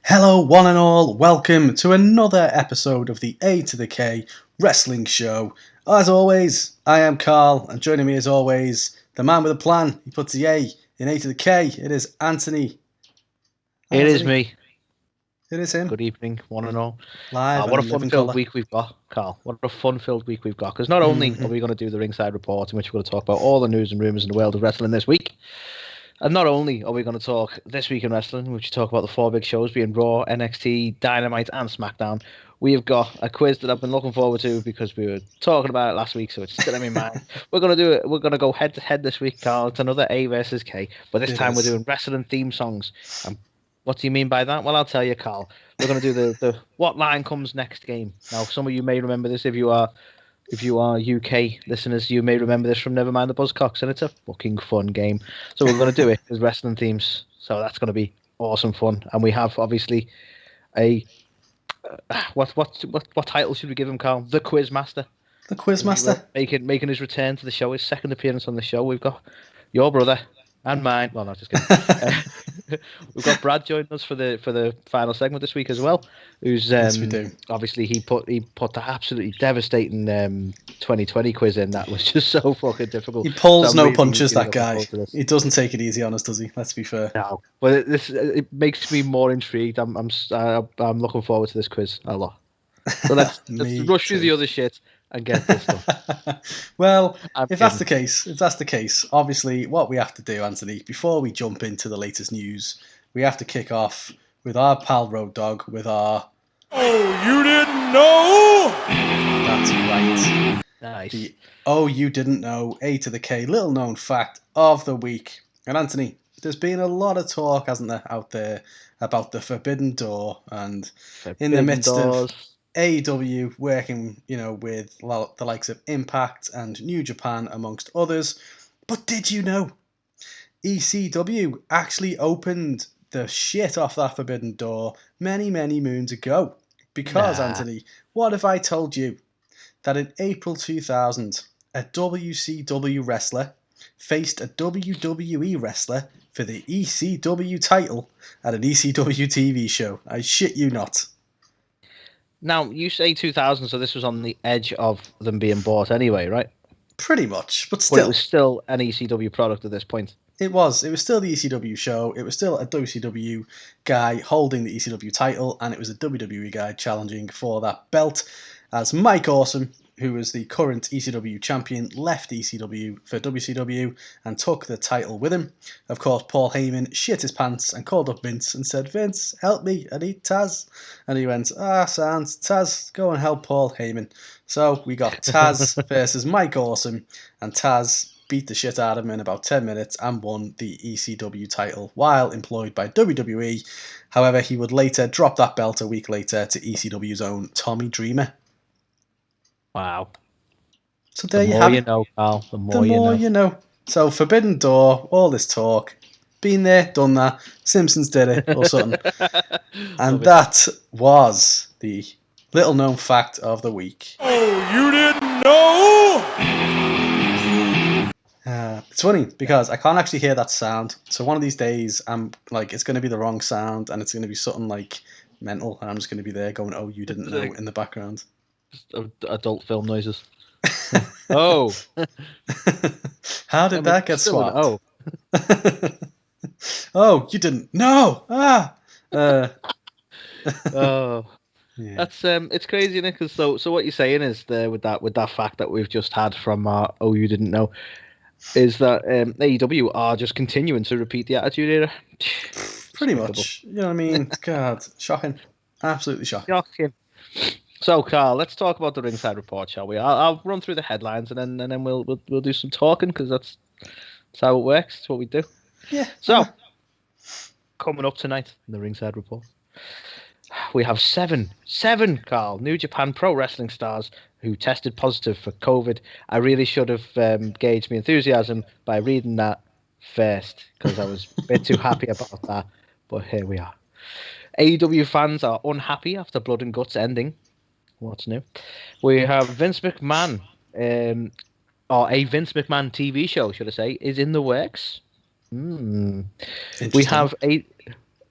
Hello, one and all. Welcome to another episode of the A2theK Wrestling Show. As always, I am Carl, and joining me as always, the man with a plan. He puts the A in A2theK. It is Anthony. Hi, it is me. It is him. Good evening, one and all. Live what a fun-filled week we've got, Carl. What a fun-filled week we've got. Because not only are we going to do the Ringside Report, in which we're going to talk about all the news and rumours in the world of wrestling this week, and not only are we going to talk This Week in Wrestling, in which we talk about the four big shows being Raw, NXT, Dynamite, and SmackDown, we have got a quiz that I've been looking forward to because we were talking about it last week, so it's still in my mind. We're going to do it. We're going to go head-to-head this week, Carl. It's another A versus K, but this time we're doing wrestling theme songs. What do you mean by that? Well, I'll tell you, Carl. We're going to do the what line comes next game. Now, some of you may remember this if you are UK listeners. You may remember this from Nevermind the Buzzcocks, and it's a fucking fun game. So we're going to do it as wrestling themes. So that's going to be awesome fun. And we have obviously a what title should we give him, Carl? The Quiz Master. The Quiz Master making his return to the show, his second appearance on the show. We've got your brother and mine. Well, not just kidding. We've got Brad joining us for the final segment this week as well. Who's yes, we do. Obviously he put the absolutely devastating 2020 quiz in. That was just so fucking difficult. He pulls no punches. That guy. He doesn't take it easy on us, does he? Let's be fair. No, but it makes me more intrigued. I'm looking forward to this quiz a lot. So let's rush through the other shit and get this stuff. Well, if that's the case, obviously what we have to do, Anthony, before we jump into the latest news, we have to kick off with our pal Road Dogg with our Oh, you didn't know? That's right. Nice. The Oh, you didn't know, A2theK, little known fact of the week. And Anthony, there's been a lot of talk, hasn't there, out there about the Forbidden Door, and in the midst of AEW working, with the likes of Impact and New Japan, amongst others. But did you know ECW actually opened the shit off that Forbidden Door many, many moons ago? Because, Anthony, what if I told you that in April 2000, a WCW wrestler faced a WWE wrestler for the ECW title at an ECW TV show? I shit you not. Now, you say 2000, so this was on the edge of them being bought anyway, right? Pretty much, but still. But it was still an ECW product at this point. It was still the ECW show. It was still a WCW guy holding the ECW title, and it was a WWE guy challenging for that belt, as Mike Awesome, who was the current ECW champion, left ECW for WCW and took the title with him. Of course, Paul Heyman shit his pants and called up Vince and said, "Vince, help me, I need Taz." And he went, sounds, Taz, go and help Paul Heyman. So we got Taz versus Mike Awesome, and Taz beat the shit out of him in about 10 minutes and won the ECW title while employed by WWE. However, he would later drop that belt a week later to ECW's own Tommy Dreamer. Wow. So there you have it. The more you know, Carl. The more you know. So Forbidden Door, all this talk, been there, done that. Simpsons did it or something. And that was the little known fact of the week. Oh, you didn't know? It's funny because I can't actually hear that sound. So one of these days, I'm like, it's going to be the wrong sound, and it's going to be something like mental, and I'm just going to be there going, "Oh, you didn't know," in the background. Adult film noises. Oh. How did that get swapped? Oh, you didn't know. Oh. Yeah. That's it's crazy, Nick. Because so what you're saying is with that fact that we've just had from Oh, you didn't know, is that AEW are just continuing to repeat the Attitude Era. Pretty much. You know what I mean? God, shocking. Absolutely shocking. So, Carl, let's talk about the Ringside Report, shall we? I'll run through the headlines and then we'll do some talking because that's how it works. It's what we do. Yeah. So, coming up tonight in the Ringside Report, we have seven, Carl, New Japan Pro Wrestling stars who tested positive for COVID. I really should have gauged my enthusiasm by reading that first because I was a bit too happy about that. But here we are. AEW fans are unhappy after Blood and Guts ending. What's new? We have Vince McMahon, or a Vince McMahon TV show, should I say, is in the works. We have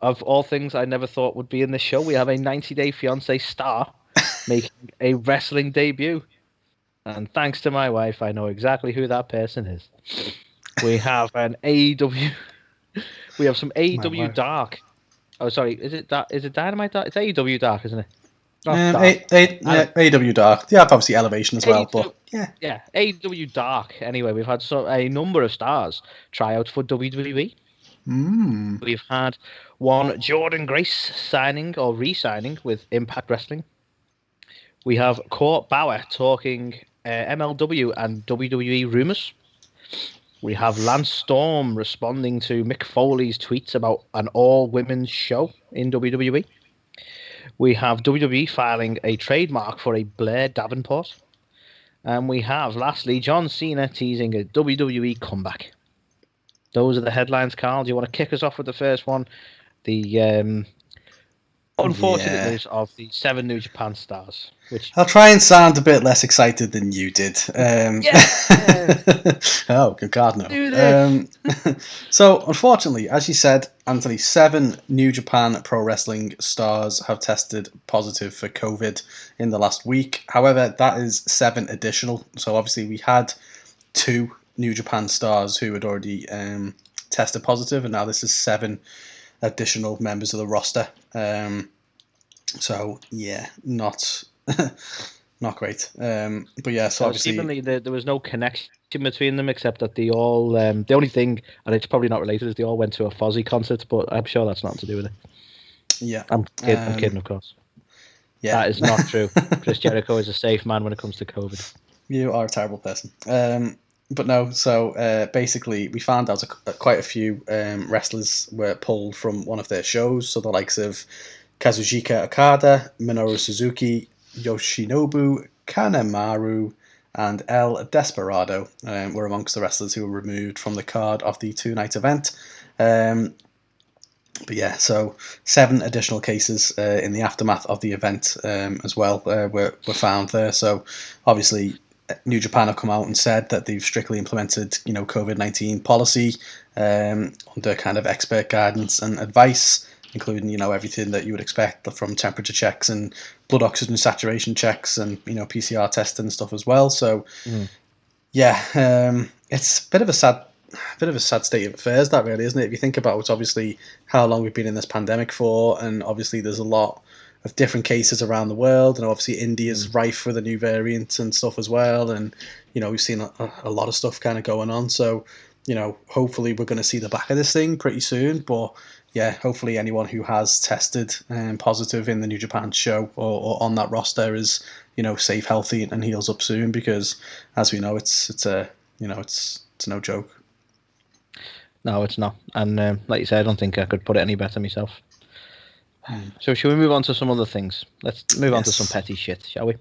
of all things I never thought would be in this show, we have a 90-Day Fiance star making a wrestling debut. And thanks to my wife, I know exactly who that person is. We have an AEW. We have some AEW Dark. Oh, sorry. Is it Dynamite Dark? It's AEW Dark, isn't it? Not Dark. AEW Dark. Yeah, obviously Elevation as well, but yeah. Yeah, AEW Dark. Anyway, we've had a number of stars try out for WWE. We've had one Jordan Grace signing or re-signing with Impact Wrestling. We have Court Bauer talking MLW and WWE rumors. We have Lance Storm responding to Mick Foley's tweets about an all-women's show in WWE. We have WWE filing a trademark for a Blair Davenport. And we have, lastly, John Cena teasing a WWE comeback. Those are the headlines, Carl. Do you want to kick us off with the first one? The unfortunate news of the 7 New Japan stars. Which I'll try and sound a bit less excited than you did. Oh, good God, no. So, unfortunately, as you said, Anthony, 7 New Japan Pro Wrestling stars have tested positive for COVID in the last week. However, that is 7 additional. So, obviously, we had 2 New Japan stars who had already tested positive, and now this is 7 additional members of the roster. So yeah, not great. But yeah, so obviously seemingly there was no connection between them except that they all the only thing, and it's probably not related, is they all went to a Fozzy concert, but I'm sure that's nothing to do with it. Yeah, I'm kidding, of course. Yeah, that is not true. Chris Jericho is a safe man when it comes to COVID. You are a terrible person. But no, so basically we found out quite a few wrestlers were pulled from one of their shows. So the likes of Kazuchika Okada, Minoru Suzuki, Yoshinobu Kanemaru, and El Desperado were amongst the wrestlers who were removed from the card of the 2-night event. But yeah, so 7 additional cases in the aftermath of the event as well were found there. So obviously New Japan have come out and said that they've strictly implemented, COVID-19 policy under kind of expert guidance and advice, including, everything that you would expect from temperature checks and blood oxygen saturation checks and, PCR testing and stuff as well. So, yeah, it's a bit of a sad state of affairs, that really, isn't it? If you think about obviously how long we've been in this pandemic for, and obviously there's a lot of different cases around the world, and obviously India's rife with a new variant and stuff as well, and we've seen a lot of stuff kind of going on. So hopefully we're going to see the back of this thing pretty soon. But yeah, hopefully anyone who has tested positive in the New Japan show or on that roster is safe, healthy, and heals up soon, because as we know, it's no joke. No, it's not. And like you said, I don't think I could put it any better myself. So shall we move on to some other things? Let's move on to some petty shit, shall we?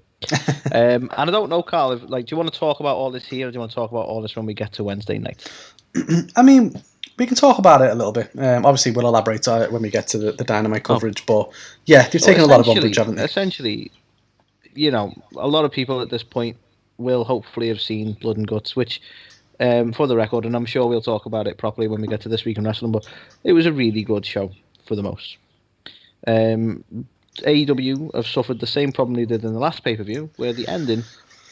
And I don't know, Carl, do you want to talk about all this here, or do you want to talk about all this when we get to Wednesday night? I mean, we can talk about it a little bit. Obviously, we'll elaborate on it when we get to the Dynamite coverage. But yeah, they've taken a lot of umbrage, haven't they? Essentially, a lot of people at this point will hopefully have seen Blood and Guts, which, for the record, and I'm sure we'll talk about it properly when we get to This Week in Wrestling, but it was a really good show for the most. AEW have suffered the same problem they did in the last pay-per-view, where the ending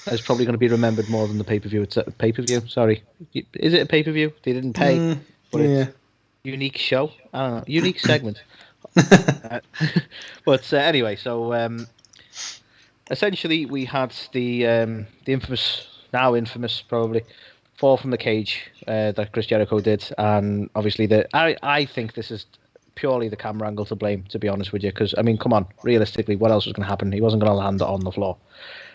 is probably going to be remembered more than the pay-per-view. It's a pay-per-view, sorry. Is it a pay-per-view? They didn't pay, but it's a unique show. I don't know, unique segment. But anyway, so essentially we had the infamous probably, fall from the cage that Chris Jericho did, and obviously I think this is purely the camera angle to blame, to be honest with you, because I mean, come on, realistically, what else was going to happen? He wasn't going to land on the floor.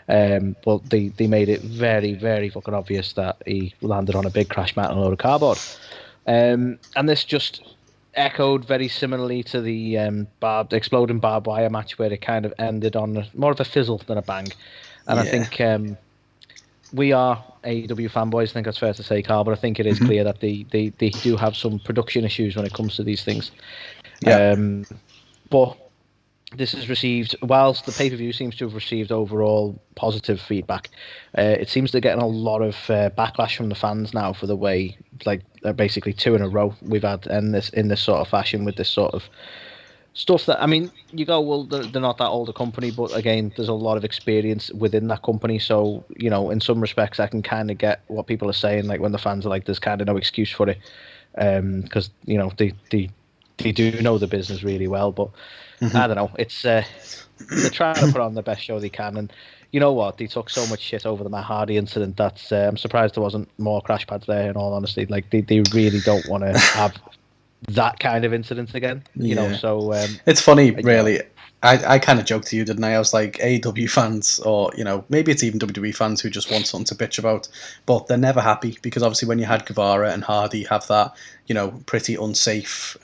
But they made it very, very fucking obvious that he landed on a big crash mat and a load of cardboard. And this just echoed very similarly to the exploding barbed wire match, where it kind of ended on more of a fizzle than a bang. And I think we are AEW fanboys, I think that's fair to say, Carl, but I think it is clear that they do have some production issues when it comes to these things. Yeah. But this has received, whilst the pay-per-view seems to have received overall positive feedback, it seems they're getting a lot of backlash from the fans now for the way, like, basically 2 in a row we've had in this sort of fashion with this sort of stuff that, I mean, you go, well, they're not that old a company, but again, there's a lot of experience within that company. So, you know, in some respects, I can kind of get what people are saying, like when the fans are like, there's kind of no excuse for it, because, you know, they do know the business really well, but I don't know. It's they're trying to put on the best show they can, and you know what? They took so much shit over the Matt Hardy incident that I'm surprised there wasn't more crash pads there. In all honesty, like they really don't want to have that kind of incident again. You know, so it's funny, really. I kind of joked to you, didn't I? I was like, AEW fans, or, you know, maybe it's even WWE fans who just want something to bitch about, but they're never happy, because obviously when you had Guevara and Hardy have that, you know, pretty unsafe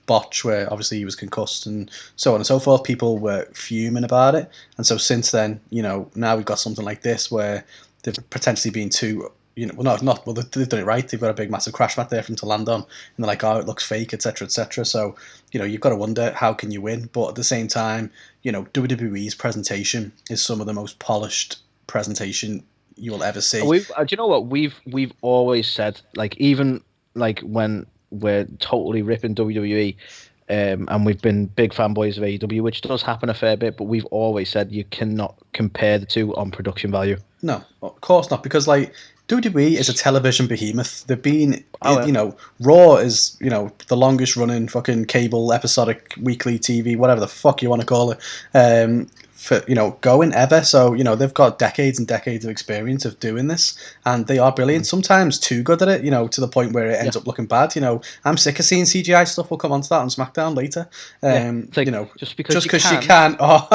botch where obviously he was concussed and so on and so forth, people were fuming about it. And so since then, you know, now we've got something like this where they've potentially been too, you know, well, they've done it right. They've got a big, massive crash mat there for them to land on, and they're like, oh, it looks fake, etc., etc. So, you know, you've got to wonder, how can you win? But at the same time, you know, WWE's presentation is some of the most polished presentation you will ever see. Do you know what we've always said? Like, even like when we're totally ripping WWE, and we've been big fanboys of AEW, which does happen a fair bit, but we've always said you cannot compare the two on production value. No, of course not, because like WWE is a television behemoth. They've been, you know, Raw is, you know, the longest running fucking cable episodic weekly TV, whatever the fuck you want to call it, for, you know, going ever. So, you know, they've got decades and decades of experience of doing this, and they are brilliant. Sometimes too good at it, you know, to the point where it ends up looking bad. You know, I'm sick of seeing CGI stuff. We'll come on to that on SmackDown later. Like, you know, just because you can. Oh,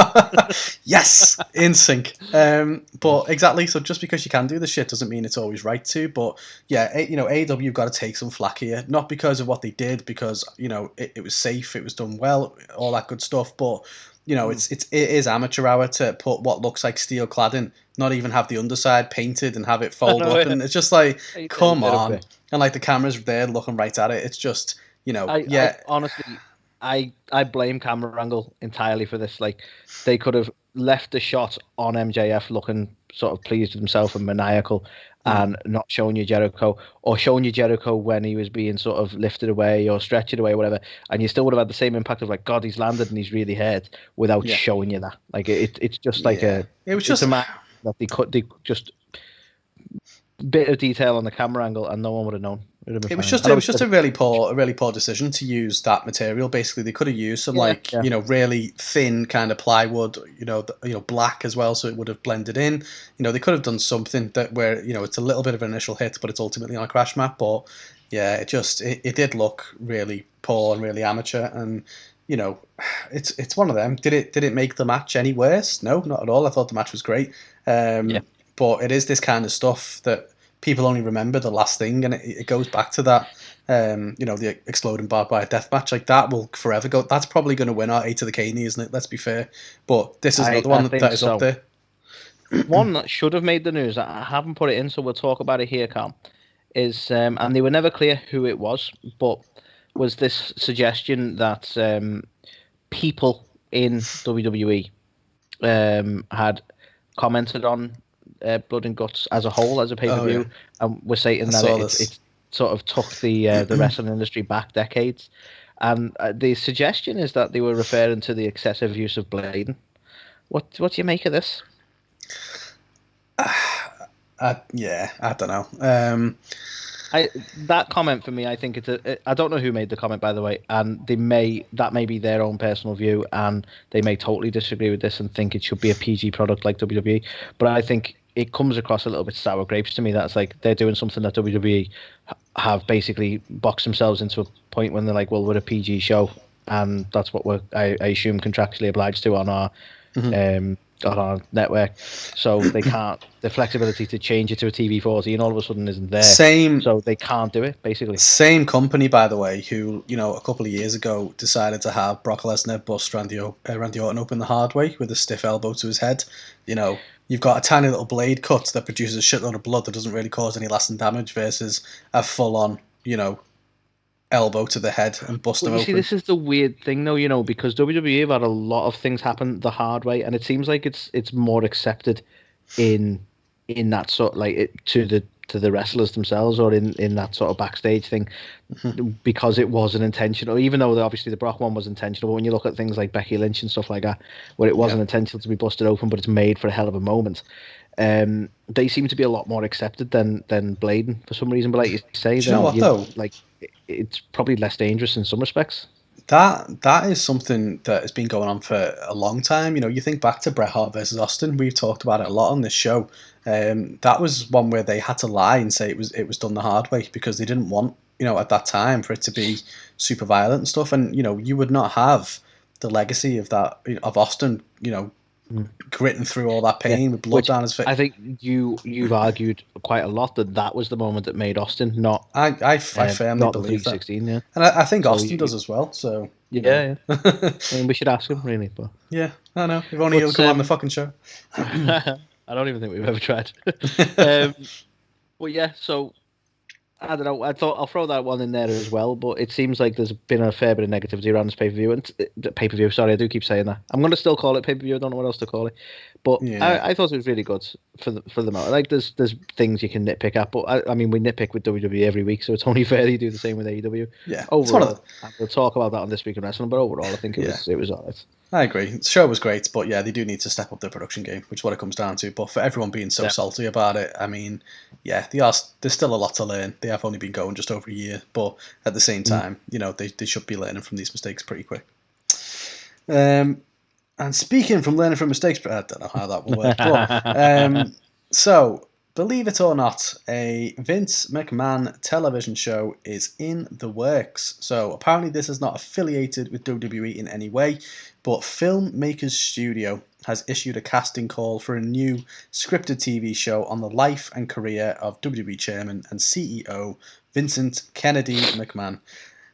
yes, in sync. But exactly. So just because you can do the shit doesn't mean it's always right to. But yeah, you know, AEW have got to take some flack here, not because of what they did, because, you know, it was safe, it was done well, all that good stuff, but, you know, it is amateur hour to put what looks like steel cladding, not even have the underside painted and have it fold up, and it's just like, come on. And like the camera's there looking right at it. It's just, you know, I honestly, I blame camera angle entirely for this. Like, they could have left the shot on MJF looking sort of pleased with himself and maniacal, and not showing you Jericho, or showing you Jericho when he was being sort of lifted away or stretched away, or whatever, and you still would have had the same impact of like, God, he's landed and he's really hurt, without showing you that. Like, it's just like it was just a matter that they just bit of detail on the camera angle, and no one would have known. It was just a really poor decision to use that material. Basically, they could have used some you know, really thin kind of plywood, you know, black as well, so it would have blended in. You know, they could have done something that where, you know, it's a little bit of an initial hit, but it's ultimately on a crash map. But yeah, it did look really poor and really amateur, and, you know, it's one of them. Did it make the match any worse? No, not at all. I thought the match was great. But it is this kind of stuff that people only remember the last thing, and it goes back to that, you know, the exploding barbed wire death match. Like, that will forever go. That's probably going to win our A2theK, isn't it? Let's be fair. But this is another one that is up there. One that should have made the news, I haven't put it in, so we'll talk about it here, Carl, is, and they were never clear who it was, but was this suggestion that people in WWE had commented on Blood and Guts as a whole, as a pay-per-view, and we're saying that it sort of took the wrestling industry back decades. And the suggestion is that they were referring to the excessive use of blading. What do you make of this? Yeah, I don't know. That comment for me, I think I don't know who made the comment, by the way, and that may be their own personal view, and they may totally disagree with this and think it should be a PG product like WWE. But I think it comes across a little bit sour grapes to me. That's like they're doing something that WWE have basically boxed themselves into a point when they're like, well, we're a PG show, and that's what I assume contractually obliged to on our on our network. So they can't. The flexibility to change it to a TV-14 all of a sudden isn't there. So they can't do it, basically. Same company, by the way, who, you know, a couple of years ago decided to have Brock Lesnar bust Randy Orton open the hard way with a stiff elbow to his head. You know, you've got a tiny little blade cut that produces a shitload of blood that doesn't really cause any lasting damage versus a full-on, you know, elbow to the head and bust him You open. see, this is the weird thing, though, because WWE have had a lot of things happen the hard way, and it seems like it's more accepted in that sort to the wrestlers themselves, or in that sort of backstage thing, because it wasn't intentional. Even though obviously the Brock one was intentional, but when you look at things like Becky Lynch and stuff like that, where it wasn't intentional to be busted open, but it's made for a hell of a moment. They seem to be a lot more accepted than Bladen for some reason. But like you say, do you know what though? Like, it's probably less dangerous in some respects. That is something that has been going on for a long time. You think back to Bret Hart versus Austin. We've talked about it a lot on this show. That was one where they had to lie and say it was done the hard way because they didn't want, at that time for it to be super violent and stuff. And you would not have the legacy of that of Austin. Gritting through all that pain with blood down his face. I think you've argued quite a lot that was the moment that made Austin, not I firmly not believe the 316, that. Yeah. And I think Austin does as well. So yeah. I mean, we should ask him really, but yeah, I know. If only he'll come on the fucking show. I don't even think we've ever tried. Well, yeah. So I don't know. I thought I'll throw that one in there as well, but it seems like there's been a fair bit of negativity around this pay-per-view. And pay-per-view, sorry, I do keep saying that. I'm going to still call it pay-per-view. I don't know what else to call it, but I thought it was really good for the moment. Like there's things you can nitpick at, but I mean we nitpick with WWE every week, so it's only fair you do the same with AEW. Yeah. Overall, we'll talk about that on This Week in Wrestling, but overall, I think it was alright. I agree. The show was great, but yeah, they do need to step up their production game, which is what it comes down to. But for everyone being so salty about it, I mean, yeah, there's still a lot to learn. They have only been going just over a year, but at the same time, they should be learning from these mistakes pretty quick. And speaking from learning from mistakes, I don't know how that will work. But, so, believe it or not, a Vince McMahon television show is in the works. So apparently this is not affiliated with WWE in any way, but Filmmakers Studio has issued a casting call for a new scripted TV show on the life and career of WWE Chairman and CEO Vincent Kennedy McMahon.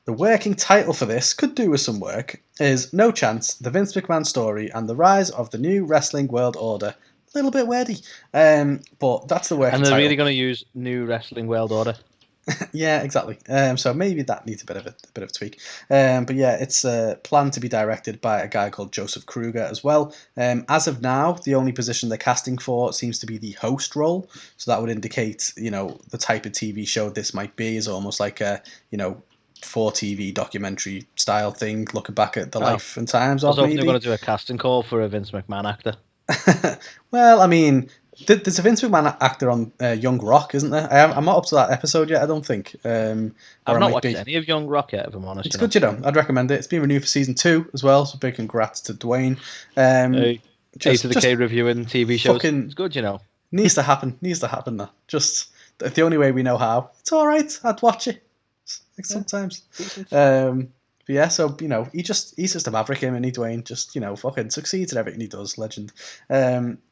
The working title for this could do with some work, is No Chance, The Vince McMahon Story and the Rise of the New Wrestling World Order. A little bit wordy, but that's the working title. And they're really going to use New Wrestling World Order. Yeah, exactly. So maybe that needs a bit of a tweak. But yeah, it's planned to be directed by a guy called Joseph Kruger as well. As of now, the only position they're casting for seems to be the host role. So that would indicate, the type of TV show this might be is almost like a, for TV documentary style thing, looking back at the life and times of. I was hoping they're going to do a casting call for a Vince McMahon actor. Well, I mean, there's a Vince McMahon actor on Young Rock, isn't there? I'm not up to that episode yet, I don't think. I've not watched any of Young Rock yet, if I'm honest. It's good, I'd recommend it. It's been renewed for season 2 as well, so big congrats to Dwayne. A2theK reviewing TV shows. It's good, Needs to happen, that. Just the only way we know how. It's alright, I'd watch it. Like sometimes. But yeah, so, he's just a maverick, him, and Dwayne just, fucking succeeds at everything he does, legend.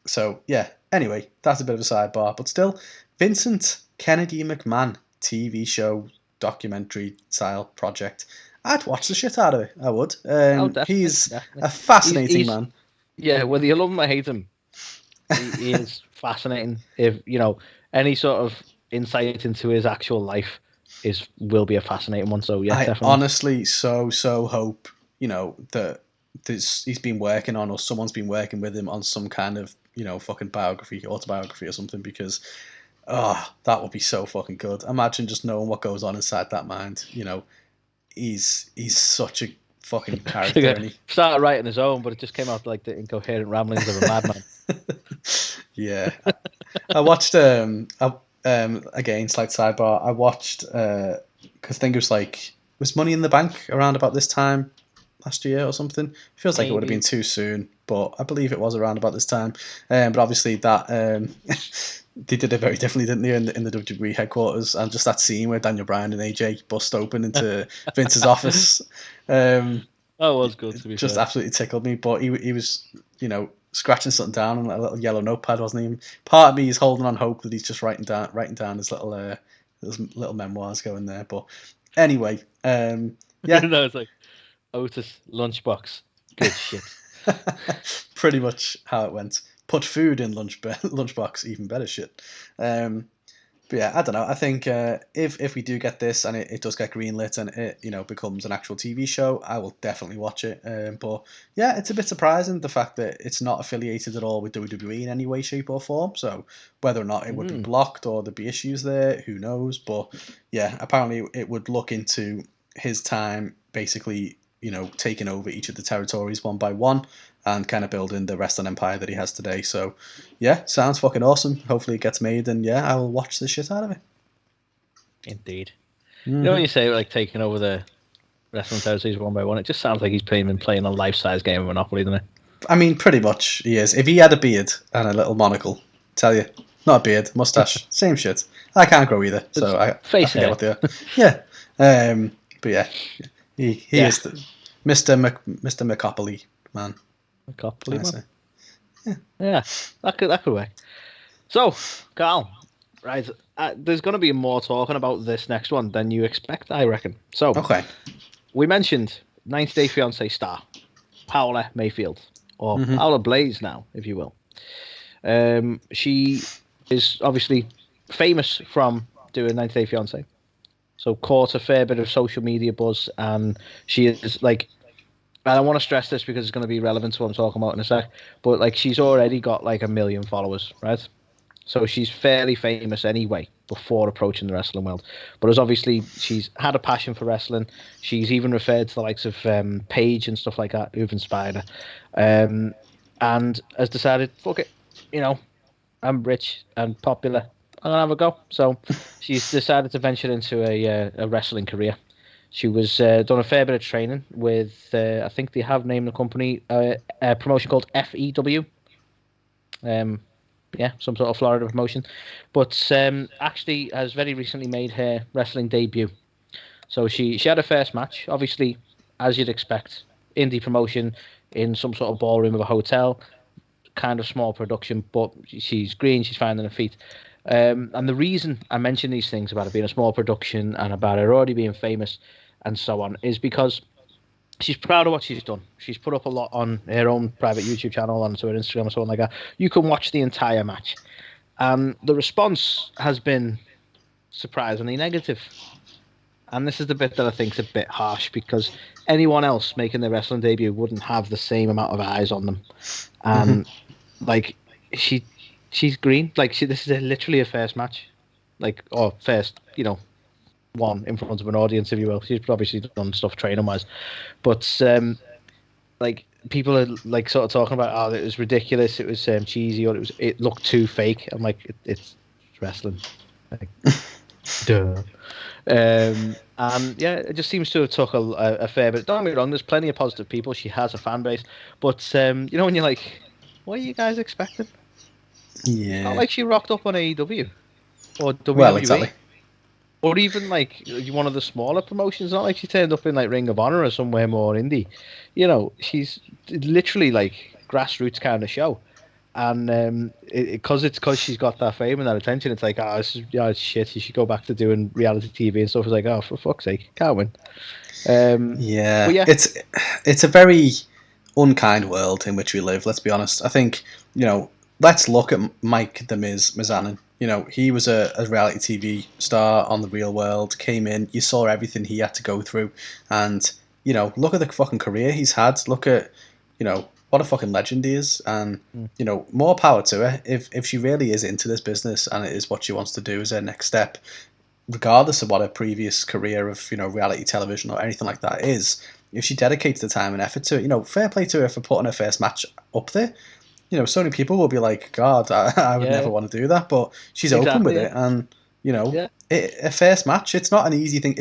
So, yeah, anyway, that's a bit of a sidebar, but still, Vincent Kennedy McMahon TV show, documentary style project. I'd watch the shit out of it, I would. He's a fascinating man. Yeah, whether you love him or hate him, he is fascinating. If, any sort of insight into his actual life will be a fascinating one. So yeah, definitely. I honestly so hope that he's been working on, or someone's been working with him on some kind of fucking autobiography or something, because that would be so fucking good. Imagine just knowing what goes on inside that mind. He's such a fucking character. And he started writing his own, but it just came out like the incoherent ramblings of a madman. Yeah, I watched again, slight sidebar. I watched because I think it was Money in the Bank around about this time last year or something. Feels like it would have been too soon, but I believe it was around about this time. But obviously that they did it very differently, didn't they, in the WWE headquarters, and just that scene where Daniel Bryan and AJ bust open into Vince's office. That was good, to be just fair. Absolutely tickled me. But he was scratching something down on a little yellow notepad, wasn't he? Part of me is holding on hope that he's just writing down his little memoirs going there. But anyway, yeah. No, it's like Otis lunchbox. Good shit. Pretty much how it went. Put food in lunchbox, even better shit. But yeah, I don't know. I think if we do get this and it does get greenlit and it becomes an actual TV show, I will definitely watch it. But yeah, it's a bit surprising the fact that it's not affiliated at all with WWE in any way, shape, or form. So whether or not it would be blocked or there'd be issues there, who knows? But yeah, apparently it would look into his time basically, taking over each of the territories one by one and kind of building the wrestling empire that he has today. So, yeah, sounds fucking awesome. Hopefully it gets made, and yeah, I will watch the shit out of it. Indeed. You know when you say like taking over the wrestling territories one by one, it just sounds like he's playing a life-size game of Monopoly, doesn't it? I mean, pretty much he is. If he had a beard and a little monocle, tell you, not a beard, mustache, same shit. I can't grow either, so I forget what they are. Yeah, but yeah, he is the Mr. McCopoly man. Yeah, that could work. So, Carl, right, there's going to be more talking about this next one than you expect, I reckon. So, okay, we mentioned 90 Day Fiance star Paola Mayfield, or Paola Blaze now, if you will. She is obviously famous from doing 90 Day Fiance, so caught a fair bit of social media buzz, and she is like. And I want to stress this because it's going to be relevant to what I'm talking about in a sec. But like, she's already got like 1 million followers, right? So she's fairly famous anyway before approaching the wrestling world. But as obviously she's had a passion for wrestling. She's even referred to the likes of Paige and stuff like that who've inspired her, and has decided, fuck it, I'm rich and popular. I'm gonna have a go. So she's decided to venture into a wrestling career. She was done a fair bit of training with, I think they have named the company, a promotion called FEW. Some sort of Florida promotion. But actually has very recently made her wrestling debut. So she had her first match, obviously, as you'd expect, indie promotion in some sort of ballroom of a hotel, kind of small production, but she's green, she's finding her feet. And the reason I mention these things about it being a small production and about her already being famous and so on is because she's proud of what she's done. She's put up a lot on her own private YouTube channel, onto her Instagram and so on like that. You can watch the entire match. And the response has been surprisingly negative. And this is the bit that I think is a bit harsh because anyone else making their wrestling debut wouldn't have the same amount of eyes on them. And like she's green. Like this is literally a first match, or first, one in front of an audience, if you will. She's obviously done stuff training wise, but people are like sort of talking about, it was ridiculous, it was cheesy, or it looked too fake. I'm like, it's wrestling, like, duh. And yeah, it just seems to have took a fair bit. Don't get me wrong, there's plenty of positive people. She has a fan base, but when you're like, what are you guys expecting? Yeah, it's not like she rocked up on AEW or WWE. Well, exactly. Or even like one of the smaller promotions. It's not like she turned up in like Ring of Honor or somewhere more indie. She's literally like grassroots kind of show. And because she's got that fame and that attention, it's like, it's shit. She should go back to doing reality TV and stuff. It's like, for fuck's sake, can't win. Yeah, it's a very unkind world in which we live. Let's be honest. I think let's look at Mike the Miz Mizanin. He was a reality TV star on The Real World, came in, you saw everything he had to go through, and, look at the fucking career he's had, look at, what a fucking legend he is, and, more power to her. If she really is into this business and it is what she wants to do as her next step, regardless of what her previous career of, reality television or anything like that is, if she dedicates the time and effort to it, fair play to her for putting her first match up there. So many people will be like, God, I would never want to do that, but she's open with it, and a first match, it's not an easy thing.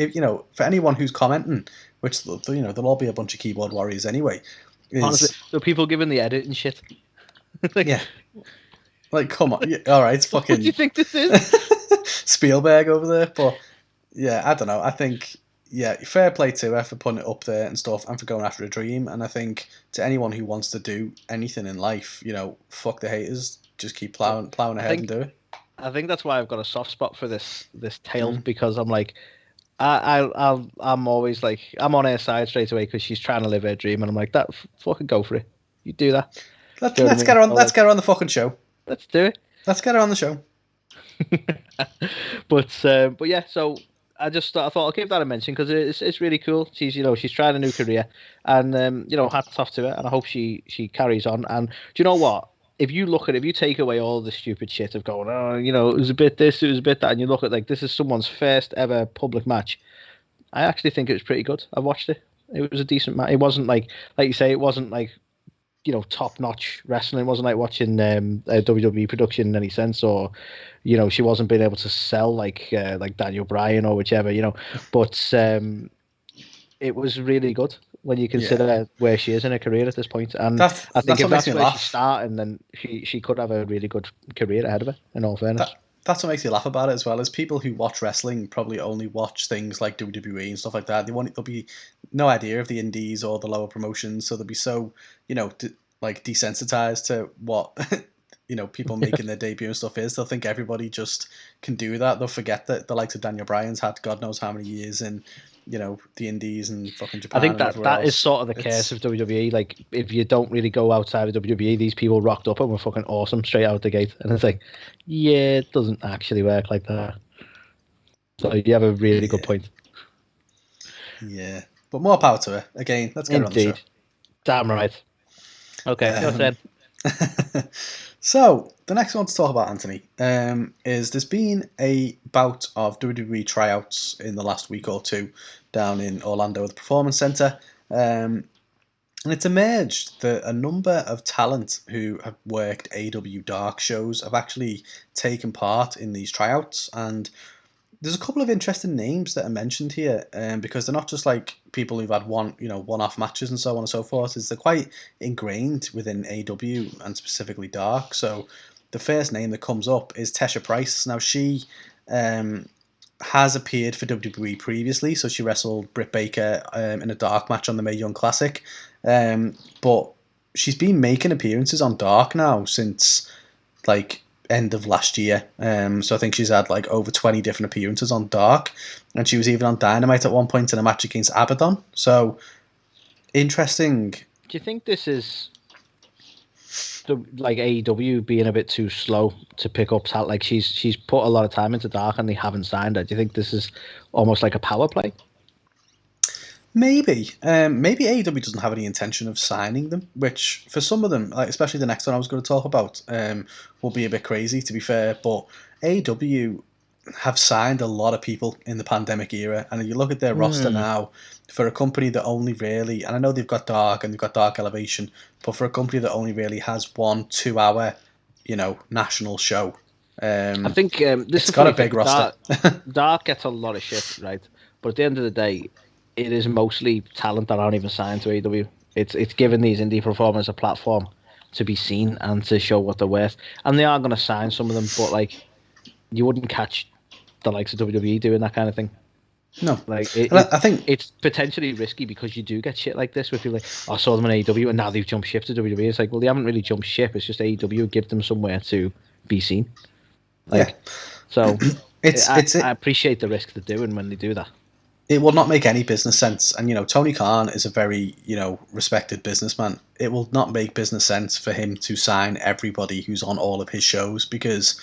For anyone who's commenting, which there'll all be a bunch of keyboard warriors anyway. Honestly, the people giving the edit and shit. Yeah, like come on, all right, it's fucking. What do you think this is? Spielberg over there, but yeah, I don't know. I think. Yeah, fair play to her for putting it up there and stuff and for going after a dream. And I think to anyone who wants to do anything in life, fuck the haters. Just keep plowing ahead and do it. I think that's why I've got a soft spot for this tale, because I'm like, I'm always like, I'm on her side straight away because she's trying to live her dream. And I'm like, that fucking go for it. You do that. Let's get her on. Let's get her on the fucking show. Let's do it. Let's get her on the show. But yeah, so I thought I'll give that a mention because it's really cool. She's trying a new career, and hats off to her, and I hope she carries on. And do you know what? If you take away all the stupid shit of going, oh, it was a bit this, it was a bit that, and you look at like this is someone's first ever public match, I actually think it was pretty good. I watched it. It was a decent match. It wasn't like you say, it wasn't like top notch wrestling. It wasn't like watching a WWE production in any sense, or she wasn't being able to sell like Daniel Bryan or whichever, but it was really good when you consider where she is in her career at this point. And I think if that's where she's starting, then she could have a really good career ahead of her, in all fairness. That's what makes me laugh about it as well, is people who watch wrestling probably only watch things like WWE and stuff like that. There'll be no idea of the indies or the lower promotions, so they'll be so, desensitized to what, people making their debut and stuff is. They'll think everybody just can do that. They'll forget that the likes of Daniel Bryan's had God knows how many years in, the indies and fucking Japan. I think that is sort of the curse of WWE. Like, if you don't really go outside of WWE, these people rocked up and were fucking awesome straight out the gate. And it's like, yeah, it doesn't actually work like that. So you have a really good point. Yeah. But more power to her. Again, let's get her on the show. Damn right. Okay, your turn. So, the next one to talk about, Anthony, is there's been a bout of WWE tryouts in the last week or two down in Orlando at the Performance Center. And it's emerged that a number of talent who have worked AW Dark shows have actually taken part in these tryouts. And there's a couple of interesting names that are mentioned here, because they're not just like people who've had one-off matches and so on and so forth. They're quite ingrained within AW and specifically Dark. So the first name that comes up is Tesha Price. Now she has appeared for WWE previously, so she wrestled Britt Baker in a Dark match on the Mae Young Classic, but she's been making appearances on Dark now since end of last year. So I think she's had over 20 different appearances on Dark, and she was even on Dynamite at one point in a match against Abaddon. So interesting. Do you think this is AEW being a bit too slow to pick up talent? Like she's put a lot of time into Dark and they haven't signed her. Do you think this is almost like a power play? Maybe AEW doesn't have any intention of signing them, which for some of them, especially the next one I was going to talk about, will be a bit crazy, to be fair. But AEW have signed a lot of people in the pandemic era, and if you look at their roster now, for a company that only really, and I know they've got Dark and they've got Dark Elevation, but for a company that only really has 1-2 hour, national show, I think it's got a big roster. Dark gets a lot of shit, right? But at the end of the day, it is mostly talent that aren't even signed to AEW. It's giving these indie performers a platform to be seen and to show what they're worth. And they are going to sign some of them, but you wouldn't catch the likes of WWE doing that kind of thing. No, I think it's potentially risky because you do get shit like this with people I saw them in AEW and now they've jumped ship to WWE. It's like, well, they haven't really jumped ship. It's just AEW give them somewhere to be seen. So I appreciate the risk they're doing when they do that. It will not make any business sense. And, Tony Khan is a very, respected businessman. It will not make business sense for him to sign everybody who's on all of his shows because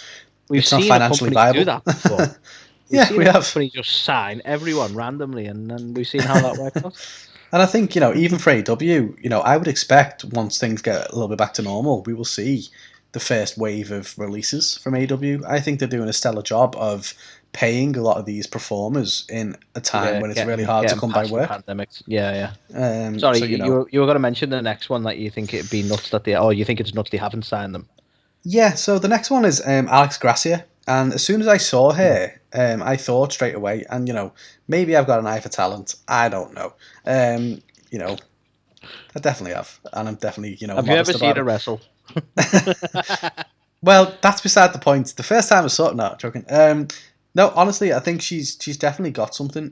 it's not financially viable. Do that before. We have. Company just sign everyone randomly, and then we've seen how that works out. And I think, even for AEW, I would expect once things get a little bit back to normal, we will see the first wave of releases from AEW. I think they're doing a stellar job of paying a lot of these performers in a time when it's really hard to come by work. Yeah. Sorry, so, you were going to mention the next one that you think it'd be nuts that you think it's nuts they haven't signed them. Yeah, so the next one is Alex Gracia, and as soon as I saw her, I thought straight away, and maybe I've got an eye for talent. I don't know. I definitely have, and I'm definitely Have you ever seen her wrestle? Well, that's beside the point. The first time I saw it, no, joking. No, honestly, I think she's definitely got something.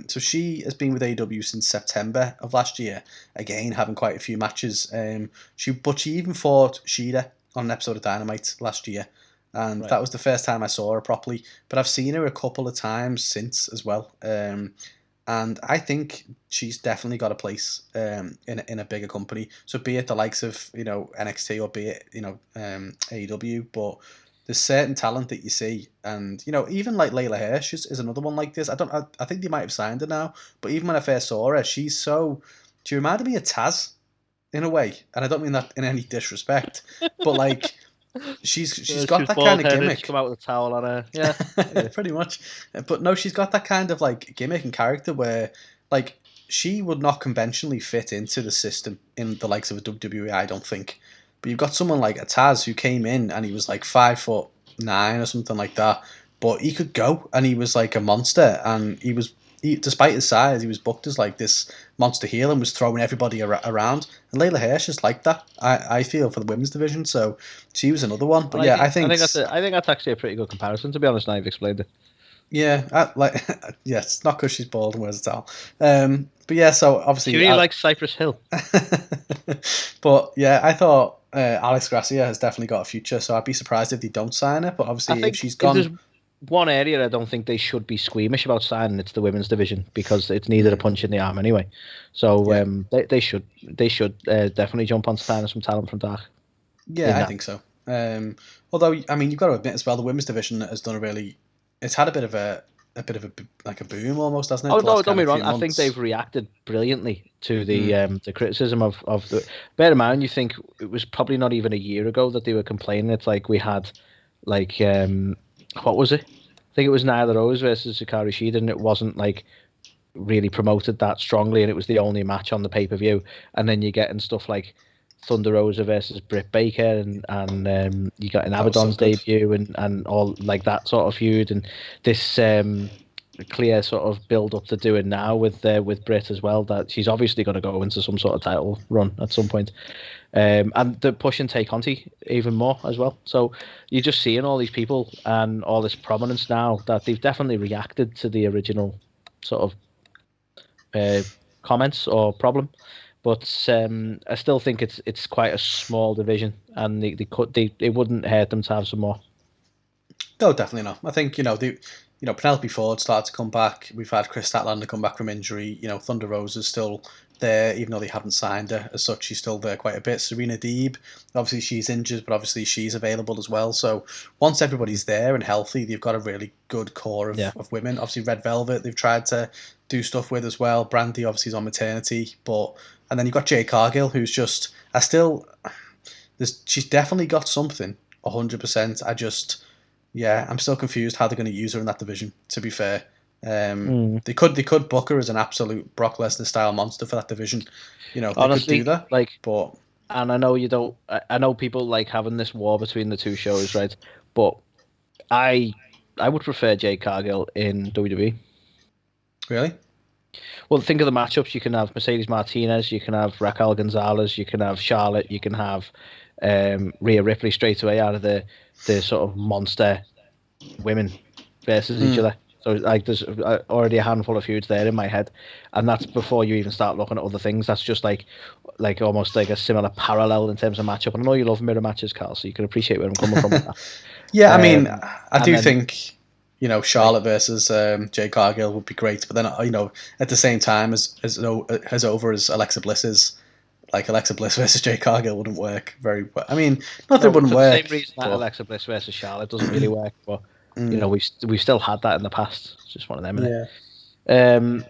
So she has been with AEW since September of last year. Again, having quite a few matches. She even fought Shida on an episode of Dynamite last year, and that was the first time I saw her properly. But I've seen her a couple of times since as well. And I think she's definitely got a place in a bigger company. So be it the likes of NXT or be it AEW, but there's certain talent that you see, and even like Layla Hirsch is another one like this. I think they might have signed her now, but even when I first saw her, she reminded me of Taz in a way, and I don't mean that in any disrespect, but like she's got that kind of gimmick. Come out with a towel on her, yeah. Pretty much. But no, she's got that kind of like gimmick and character where like she would not conventionally fit into the system in the likes of a WWE, I don't think. But you've got someone like a Taz who came in and he was like 5'9" or something like that, but he could go and he was like a monster, and despite his size, he was booked as like this monster heel and was throwing everybody around. And Layla Hirsch is like that, I feel, for the women's division. So she was another one. But I think that's actually a pretty good comparison, to be honest. Now you've explained it. Yeah, it's not because she's bald and wears a towel. But yeah, so obviously she really likes Cypress Hill. But yeah, I thought Alex Gracia has definitely got a future. So I'd be surprised if they don't sign her. But obviously, if she's gone. There's one area I don't think they should be squeamish about signing, it's the women's division, because it's needed a punch in the arm anyway. So they should definitely jump on signing some talent from Dark. Yeah, I think so. Although I mean, you've got to admit as well, the women's division has done it's had a bit of a boom almost, hasn't it? Oh no, don't be wrong. I think they've reacted brilliantly to the criticism of the. Bear in mind, you think it was probably not even a year ago that they were complaining. It's like we had like what was it? I think it was Nyla Rose versus Hikaru Shida, and it wasn't like really promoted that strongly, and it was the only match on the pay-per-view. And then you're getting stuff like Thunder Rosa versus Britt Baker, and you got an Abaddon's debut, and all like that sort of feud, and this clear sort of build up to doing now with Britt as well, that she's obviously going to go into some sort of title run at some point. And the push and take Conti even more as well. So you're just seeing all these people and all this prominence now that they've definitely reacted to the original sort of comments or problem. But I still think it's quite a small division, and it wouldn't hurt them to have some more. No, definitely not. I think Penelope Ford started to come back. We've had Chris Statlander come back from injury. Thunder Rosa's still there, even though they haven't signed her as such. She's still there quite a bit. Serena Deeb, obviously she's injured, but obviously she's available as well. So once everybody's there and healthy, they've got a really good core of women. Obviously Red Velvet, they've tried to do stuff with as well. Brandy obviously is on maternity, and then you've got Jade Cargill, who's just she's definitely got something, 100%. I'm still confused how they're going to use her in that division, to be fair. They could book her as an absolute Brock Lesnar style monster for that division. They honestly, could do that. And I know you don't. I know people like having this war between the two shows, right? But I would prefer Jade Cargill in WWE. Really? Well, think of the matchups. You can have Mercedes Martinez, you can have Raquel Gonzalez, you can have Charlotte, you can have Rhea Ripley straight away out of the sort of monster women versus each other. So like there's already a handful of feuds there in my head, and that's before you even start looking at other things. That's just like almost like a similar parallel in terms of matchup. And I know you love mirror matches, Carl, so you can appreciate where I'm coming from with that. Yeah, I mean, I do think Charlotte versus Jade Cargill would be great, but then at the same time as over as Alexa Bliss is. Like Alexa Bliss versus Jade Cargill wouldn't work very well. I mean, not that it wouldn't work. For the same reason that Alexa Bliss versus Charlotte doesn't really work, but we've still had that in the past. It's just one of them, isn't it?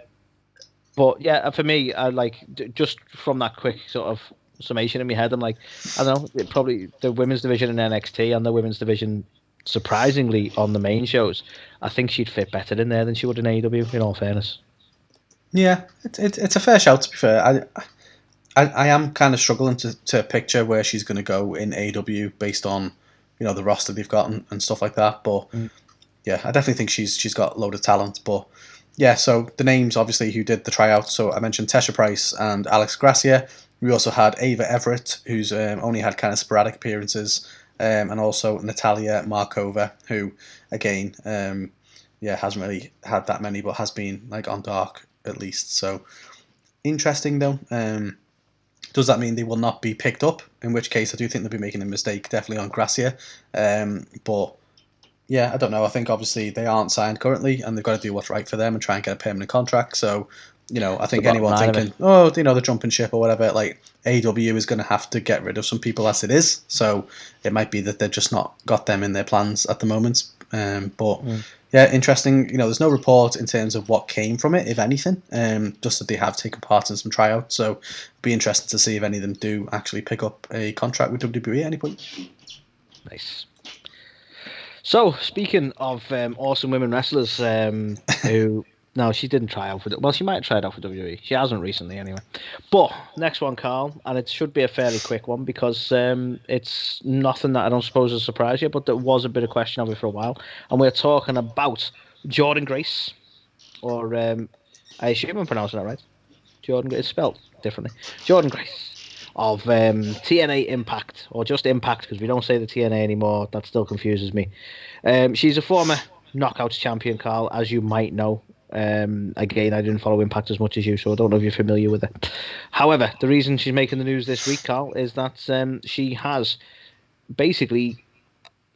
But yeah, for me, I like just from that quick sort of summation in my head, I'm like, I don't know, probably the women's division in NXT and the women's division, surprisingly, on the main shows, I think she'd fit better in there than she would in AEW. In all fairness. Yeah, it's a fair shout. To be fair, I am kind of struggling to picture where she's going to go in AEW based on the roster they've got and stuff like that. But yeah, I definitely think she's got a load of talent. But yeah, so the names obviously who did the tryouts. So I mentioned Tesha Price and Alex Gracia. We also had Ava Everett, who's only had kind of sporadic appearances, and also Natalia Markova, who again, hasn't really had that many, but has been like on Dark at least. So interesting though. Does that mean they will not be picked up? In which case, I do think they'll be making a mistake, definitely on Gracia. But yeah, I don't know. I think obviously they aren't signed currently, and they've got to do what's right for them and try and get a permanent contract. So I think anyone thinking, they're jumping ship or whatever, like AEW is going to have to get rid of some people as it is. So it might be that they've just not got them in their plans at the moment. Yeah, interesting. There's no report in terms of what came from it, if anything. Just that they have taken part in some tryouts. So it'll be interesting to see if any of them do actually pick up a contract with WWE at any point. Nice. So, speaking of awesome women wrestlers who... No, she didn't try out for... Well, she might have tried out for WWE. She hasn't recently, anyway. But, next one, Carl, and it should be a fairly quick one because it's nothing that I don't suppose will surprise you, but there was a bit of question of it for a while. And we're talking about Jordynne Grace, or I assume I'm pronouncing that right. Jordynne Grace, it's spelled differently. Jordynne Grace of TNA Impact, or just Impact, because we don't say the TNA anymore. That still confuses me. She's a former Knockouts champion, Carl, as you might know. Again, I didn't follow Impact as much as you, so I don't know if you're familiar with it. However, the reason she's making the news this week, Carl, is that she has basically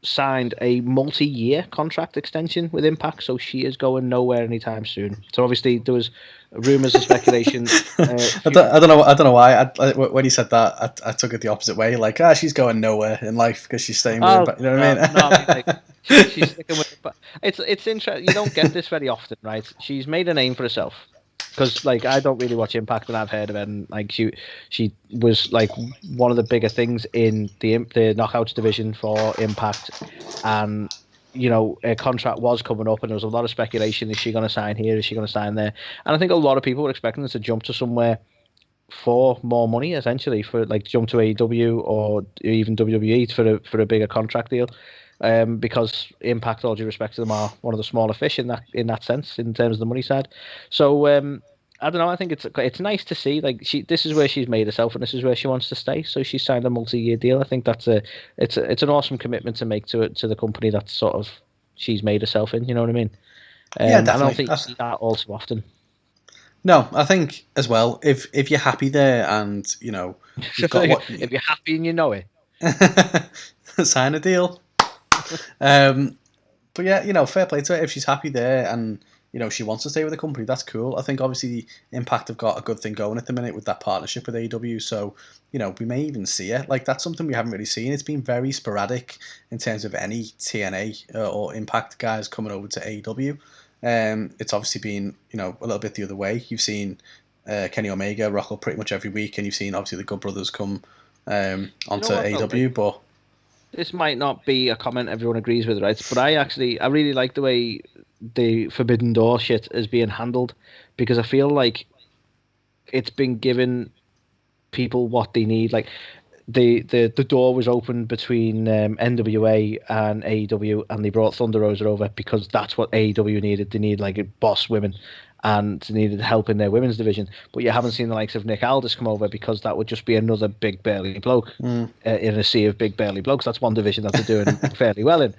signed a multi-year contract extension with Impact, so she is going nowhere anytime soon. So obviously there was rumours and speculation. I don't know why. When you said that, I took it the opposite way. Like, she's going nowhere in life because she's staying with Impact. You know what I mean? No, I mean, like, she's sticking with it. But it's interesting. You don't get this very often, right? She's made a name for herself. Because I don't really watch Impact, but I've heard of it. And she was like one of the bigger things in the Knockouts division for Impact, and her contract was coming up, and there was a lot of speculation: is she going to sign here? Is she going to sign there? And I think a lot of people were expecting her to jump to somewhere for more money, essentially, for jump to AEW or even WWE for a bigger contract deal. Because Impact, all due respect to them, are one of the smaller fish in that sense, in terms of the money side. So I don't know. I think it's nice to see this is where she's made herself, and this is where she wants to stay. So she signed a multi-year deal. I think it's an awesome commitment to make to the company that sort of she's made herself in. You know what I mean? Yeah, definitely. I don't think you see that all too often. No, I think as well, if you're happy there and you've got if you're happy and you know it, sign a deal. But yeah, fair play to her. If she's happy there and she wants to stay with the company, that's cool. I think obviously Impact have got a good thing going at the minute with that partnership with AEW. So we may even see her. That's something we haven't really seen. It's been very sporadic in terms of any TNA or Impact guys coming over to AEW. It's obviously been a little bit the other way. You've seen Kenny Omega rock up pretty much every week, and you've seen obviously the Good Brothers come onto AEW, but. This might not be a comment everyone agrees with, right? But I really like the way the Forbidden Door shit is being handled, because I feel like it's been giving people what they need. The door was opened between NWA and AEW, and they brought Thunder Rosa over because that's what AEW needed. They need boss women, and they needed help in their women's division. But you haven't seen the likes of Nick Aldis come over, because that would just be another big burly bloke in a sea of big burly blokes. That's one division that they're doing fairly well in.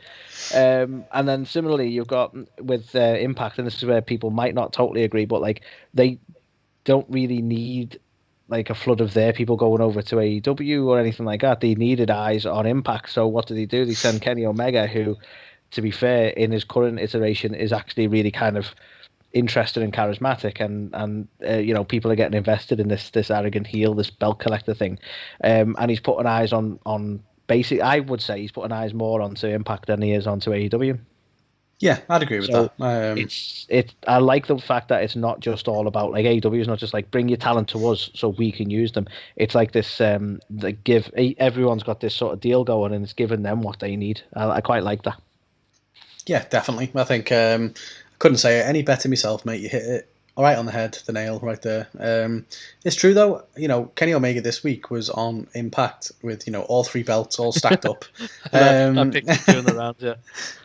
And then similarly, you've got with Impact, and this is where people might not totally agree, but they don't really need a flood of their people going over to AEW or anything like that. They needed eyes on Impact. So what do? They send Kenny Omega, who, to be fair, in his current iteration is actually really kind of interested and charismatic, and people are getting invested in this arrogant heel, this belt collector thing, and he's putting eyes on basic. I would say he's putting eyes more onto Impact than he is onto AEW. Yeah, I'd agree with that. I like the fact that it's not just all about AEW is not just bring your talent to us so we can use them. It's like this everyone's got this sort of deal going, and it's giving them what they need. I quite like that. Yeah, definitely. I think couldn't say it any better myself, mate. You hit it all right on the head, the nail right there. It's true though. Kenny Omega this week was on Impact with all three belts all stacked up. I picked it doing the rounds, yeah.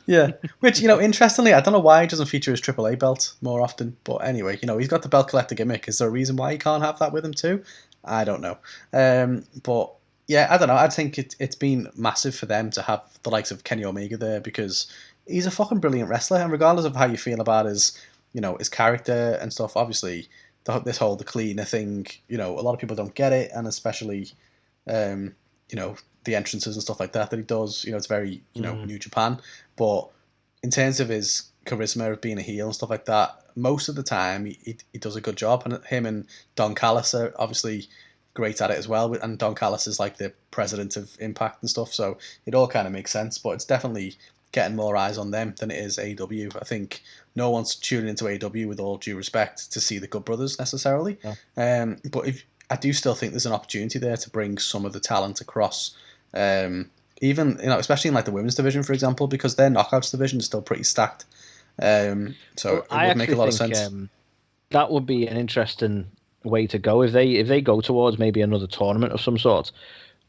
Yeah, which interestingly, I don't know why he doesn't feature his AAA belt more often. But anyway, he's got the belt collector gimmick. Is there a reason why he can't have that with him too? I don't know. But yeah, I don't know. I think it's been massive for them to have the likes of Kenny Omega there, because he's a fucking brilliant wrestler, and regardless of how you feel about his character and stuff, obviously the cleaner thing, a lot of people don't get it, and especially the entrances and stuff like that he does, it's very New Japan, but in terms of his charisma of being a heel and stuff like that. Most of the time, he does a good job, and him and Don Callis are obviously great at it as well. And Don Callis is like the president of Impact and stuff, so it all kind of makes sense. But it's definitely getting more eyes on them than it is AEW. I think no one's tuning into AEW, with all due respect, to see the Good Brothers necessarily. Yeah. But I do still think there's an opportunity there to bring some of the talent across. Even, especially in like the women's division, for example, because their knockouts division is still pretty stacked. So it would make a lot of sense. That would be an interesting way to go if they go towards maybe another tournament of some sort.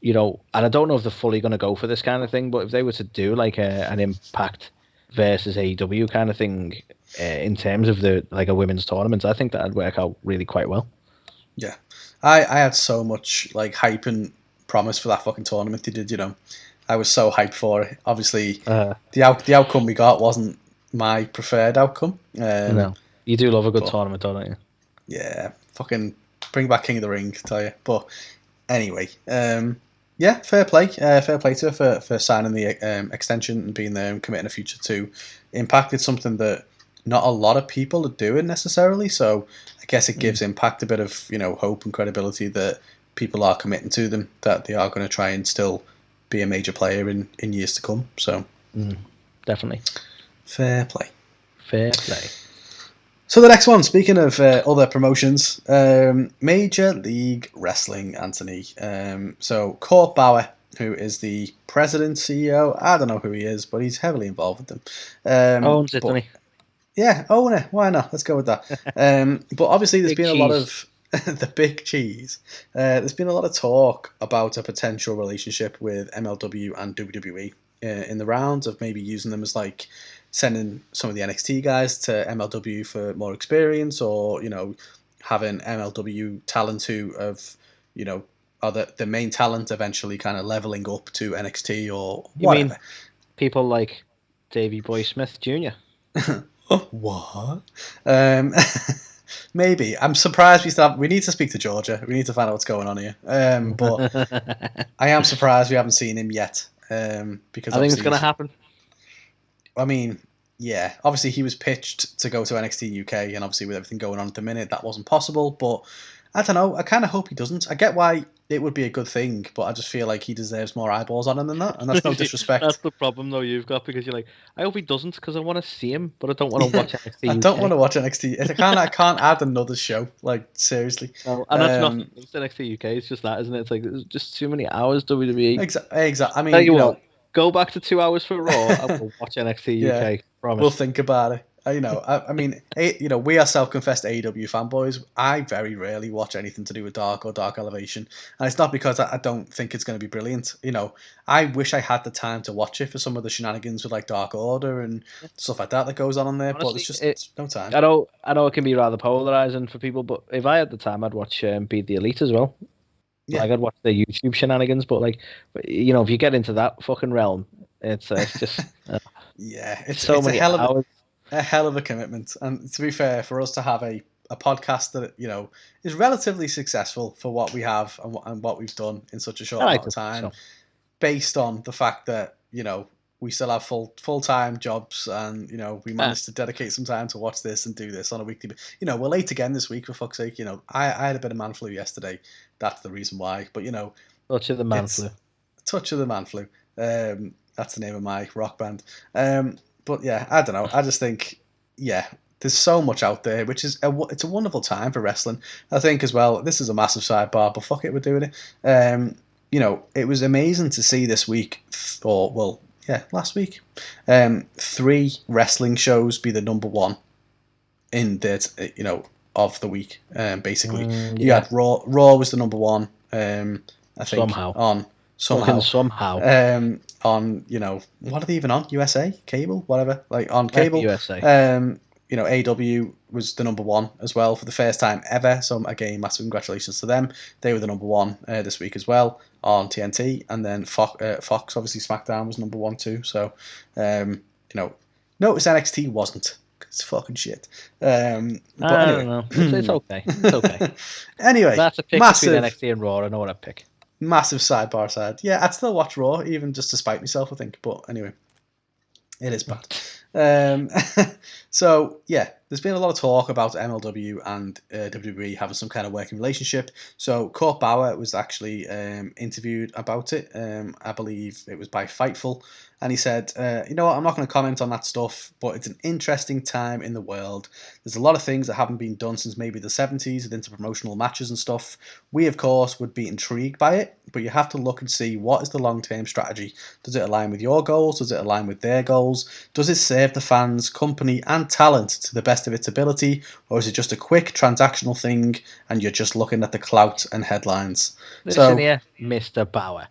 And I don't know if they're fully going to go for this kind of thing, but if they were to do like an Impact versus AEW kind of thing in terms of a women's tournament, I think that'd work out really quite well. Yeah, I had so much like hype and promise for that fucking tournament they did. I was so hyped for it. Obviously, the outcome we got wasn't my preferred outcome. No, you do love a good tournament, don't you? Yeah, fucking bring back King of the Ring, I tell you. But anyway, yeah, fair play to her for signing the extension and being there and committing a future to Impact. It's something that not a lot of people are doing necessarily, so I guess it gives Impact a bit of hope and credibility that people are committing to them, that they are going to try and still be a major player in years to come. So definitely fair play. So the next one, speaking of other promotions, Major League Wrestling, Anthony. So Court Bauer, who is the president, CEO, I don't know who he is, but he's heavily involved with them. Owns it, doesn't he? Yeah, owner. Why not? Let's go with that. But obviously there's been a lot of the big cheese. There's been a lot of talk about a potential relationship with MLW and WWE in the rounds of maybe using them as like sending some of the NXT guys to MLW for more experience, or having MLW talent who are the main talent eventually kind of leveling up to NXT or whatever. You mean people like Davey Boy Smith Jr.? What? Maybe. I'm surprised we need to speak to Georgia. We need to find out what's going on here. But I am surprised we haven't seen him yet. Because I think it's going to happen. I mean, yeah. Obviously, he was pitched to go to NXT UK, and obviously with everything going on at the minute, that wasn't possible. But I don't know. I kind of hope he doesn't. I get why it would be a good thing, but I just feel like he deserves more eyeballs on him than that, and that's no disrespect. That's the problem, though, you've got, because you're like, I hope he doesn't, because I want to see him, but I don't want to watch NXT UK. I don't want to watch NXT. I can't add another show, like, seriously. No, and that's not NXT UK, it's just that, isn't it? It's like, there's just too many hours WWE. Exactly. I mean, what, go back to 2 hours for Raw and we'll watch NXT UK. Promise. We'll think about it. I mean, we are self-confessed AEW fanboys. I very rarely watch anything to do with Dark or Dark Elevation, and it's not because I don't think it's going to be brilliant. I wish I had the time to watch it for some of the shenanigans with like Dark Order and stuff like that goes on there. Honestly, but it's no time. I know it can be rather polarizing for people, but if I had the time, I'd watch Beat the Elite as well. Yeah. Like, I'd watch the YouTube shenanigans, but if you get into that fucking realm, it's just yeah, it's so many hours. A hell of a commitment. And to be fair, for us to have a podcast that is relatively successful for what we have and what we've done in such a short amount of time, based on the fact that we still have full-time jobs, and we managed to dedicate some time to watch this and do this on a weekly. We're late again this week, for fuck's sake. I had a bit of man flu yesterday. That's the reason why. But touch of the man flu. Touch of the man flu. That's the name of my rock band. But yeah, I don't know. I just think, there's so much out there, which is it's a wonderful time for wrestling. I think as well, this is a massive sidebar, but fuck it, we're doing it. It was amazing to see this week, last week, 3 wrestling shows be the number one in the, of the week, basically. You had Raw was the number one, I think, somehow. On, what are they even on? USA? Cable? Whatever. Like, on cable. USA. AEW was the number one as well for the first time ever. So, again, massive congratulations to them. They were the number one this week as well on TNT. And then Fox, obviously, SmackDown was number one too. So, notice NXT wasn't. It's fucking shit. But anyway. I don't know. It's okay. It's okay. Anyway. That's a pick between NXT and Raw. I know what I'd pick. Massive sidebar side. Yeah, I'd still watch Raw, even just to spite myself, I think. But anyway, it is bad. So yeah, there's been a lot of talk about MLW and WWE having some kind of working relationship. So Court Bauer was actually interviewed about it. I believe it was by Fightful, and he said, "You know what? I'm not going to comment on that stuff, but it's an interesting time in the world. There's a lot of things that haven't been done since maybe the 70s with interpromotional matches and stuff. We, of course, would be intrigued by it, but you have to look and see what is the long-term strategy. Does it align with your goals? Does it align with their goals? Does it serve the fans, company, and talent to the best of its ability, or is it just a quick transactional thing and you're just looking at the clout and headlines?" Listen here, Mr. Bauer.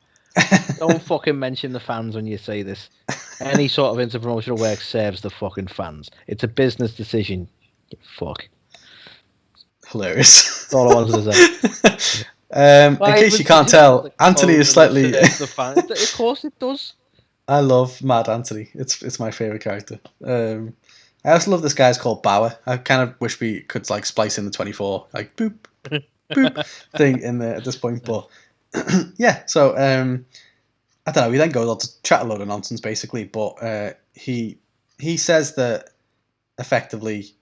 Don't fucking mention the fans when you say this. Any sort of interpromotional work serves the fucking fans. It's a business decision. You fuck. Hilarious. That's all I wanted to say. In case you can't tell, Anthony is slightly. The fan. Of course it does. I love Mad Anthony. It's my favorite character. I also love this guy's called Bauer. I kind of wish we could like splice in the 24 like boop boop thing in there at this point, but yeah. So I don't know. He then goes on to chat a load of nonsense basically, but he says that effectively,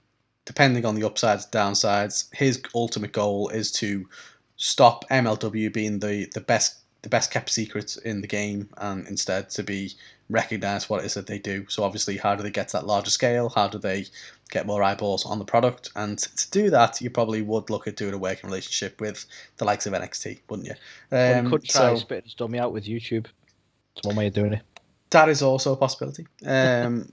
depending on the upsides, downsides, his ultimate goal is to stop MLW being the best kept secret in the game, and instead to be recognise what it is that they do. So obviously, how do they get to that larger scale? How do they get more eyeballs on the product? And to do that, you probably would look at doing a working relationship with the likes of NXT, wouldn't you? Well, you could try spitting his dummy out with YouTube. It's one way of doing it. That is also a possibility. But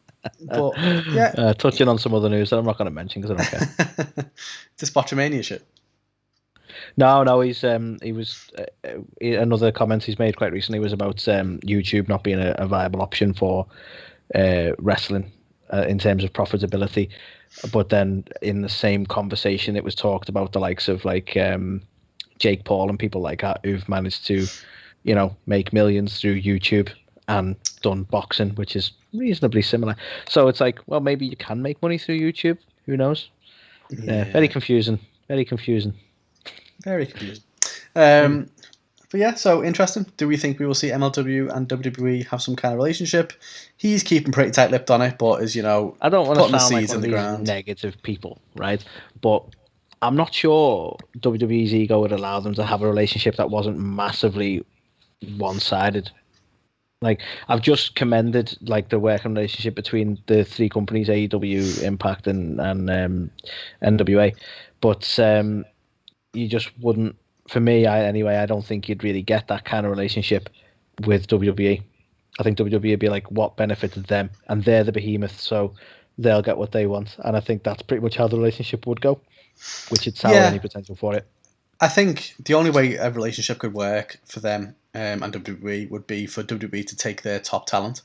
yeah, touching on some other news that I'm not going to mention because I don't care. This Botchamania shit. No, he was another comment he's made quite recently was about YouTube not being a viable option for wrestling in terms of profitability. But then in the same conversation, it was talked about the likes of like Jake Paul and people like that who've managed to, make millions through YouTube and done boxing, which is reasonably similar. So it's like, well, maybe you can make money through YouTube. Who knows? Yeah. Very confusing. Very confusing. Very confusing. But yeah, so interesting. Do we think we will see MLW and WWE have some kind of relationship? He's keeping pretty tight-lipped on it, but is, I don't want to sound like one of these ground. negative people, right? But I'm not sure WWE's ego would allow them to have a relationship that wasn't massively one-sided. Like, I've just commended like the working relationship between the three companies, AEW, Impact, and NWA, but you just wouldn't. For me, I don't think you'd really get that kind of relationship with WWE. I think WWE would be like, what benefited them, and they're the behemoth, so they'll get what they want, and I think that's pretty much how the relationship would go, which would sour any potential for it. I think the only way a relationship could work for them and WWE would be for WWE to take their top talent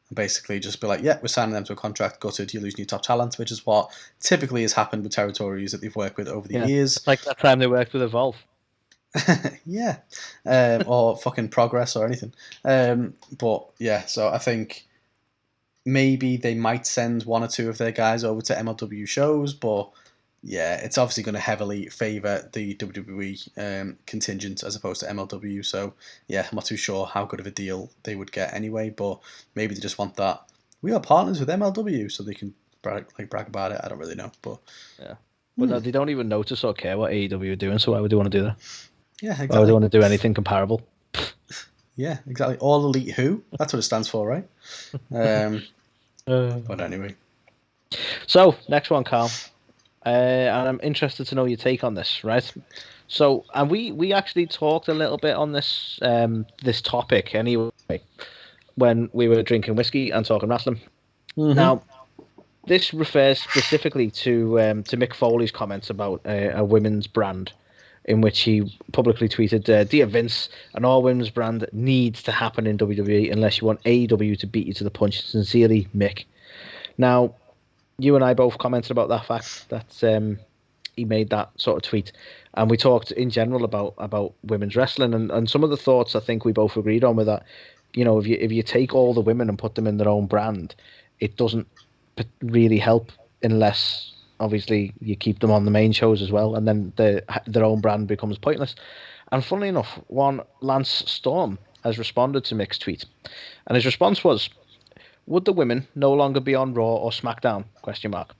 and basically just be like, yeah, we're signing them to a contract, gutted, you lose your top talent, which is what typically has happened with territories that they've worked with over the years. Like that time they worked with Evolve. Yeah. Or fucking Progress or anything. But yeah, so I think maybe they might send one or two of their guys over to MLW shows, but yeah, it's obviously going to heavily favour the WWE contingent as opposed to MLW. So yeah, I'm not too sure how good of a deal they would get anyway, but maybe they just want that. We are partners with MLW, so they can brag about it. I don't really know, but yeah. Well, no, they don't even notice or care what AEW are doing, so why would they want to do that? Yeah, exactly. Why would they want to do anything comparable? Yeah, exactly. All Elite Who? That's what it stands for, right? But anyway. So, next one, Carl. And I'm interested to know your take on this, right? So, and we actually talked a little bit on this this topic anyway when we were drinking whiskey and talking wrestling. Mm-hmm. Now, this refers specifically to Mick Foley's comments about a women's brand, in which he publicly tweeted, "Dear Vince, an all-women's brand needs to happen in WWE unless you want AEW to beat you to the punch. Sincerely, Mick." Now, you and I both commented about that fact that he made that sort of tweet, and we talked in general about women's wrestling, and some of the thoughts I think we both agreed on with that. If you take all the women and put them in their own brand, it doesn't really help unless obviously you keep them on the main shows as well, and then their own brand becomes pointless. And funnily enough, one Lance Storm has responded to Mick's tweet, and his response was, Would the women no longer be on Raw or SmackDown? Question mark.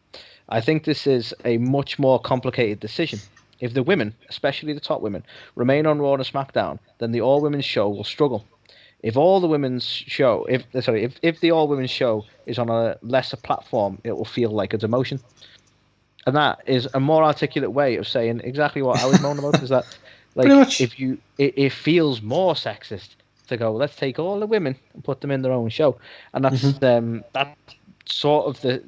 I think this is a much more complicated decision. If the women, especially the top women, remain on Raw and SmackDown, then the all women's show will struggle. If all the women's show, if the all women's show is on a lesser platform, it will feel like a demotion. And that is a more articulate way of saying exactly what I was moaning about. Is that like if you, it feels more sexist to go, let's take all the women and put them in their own show, and that's that's sort of the.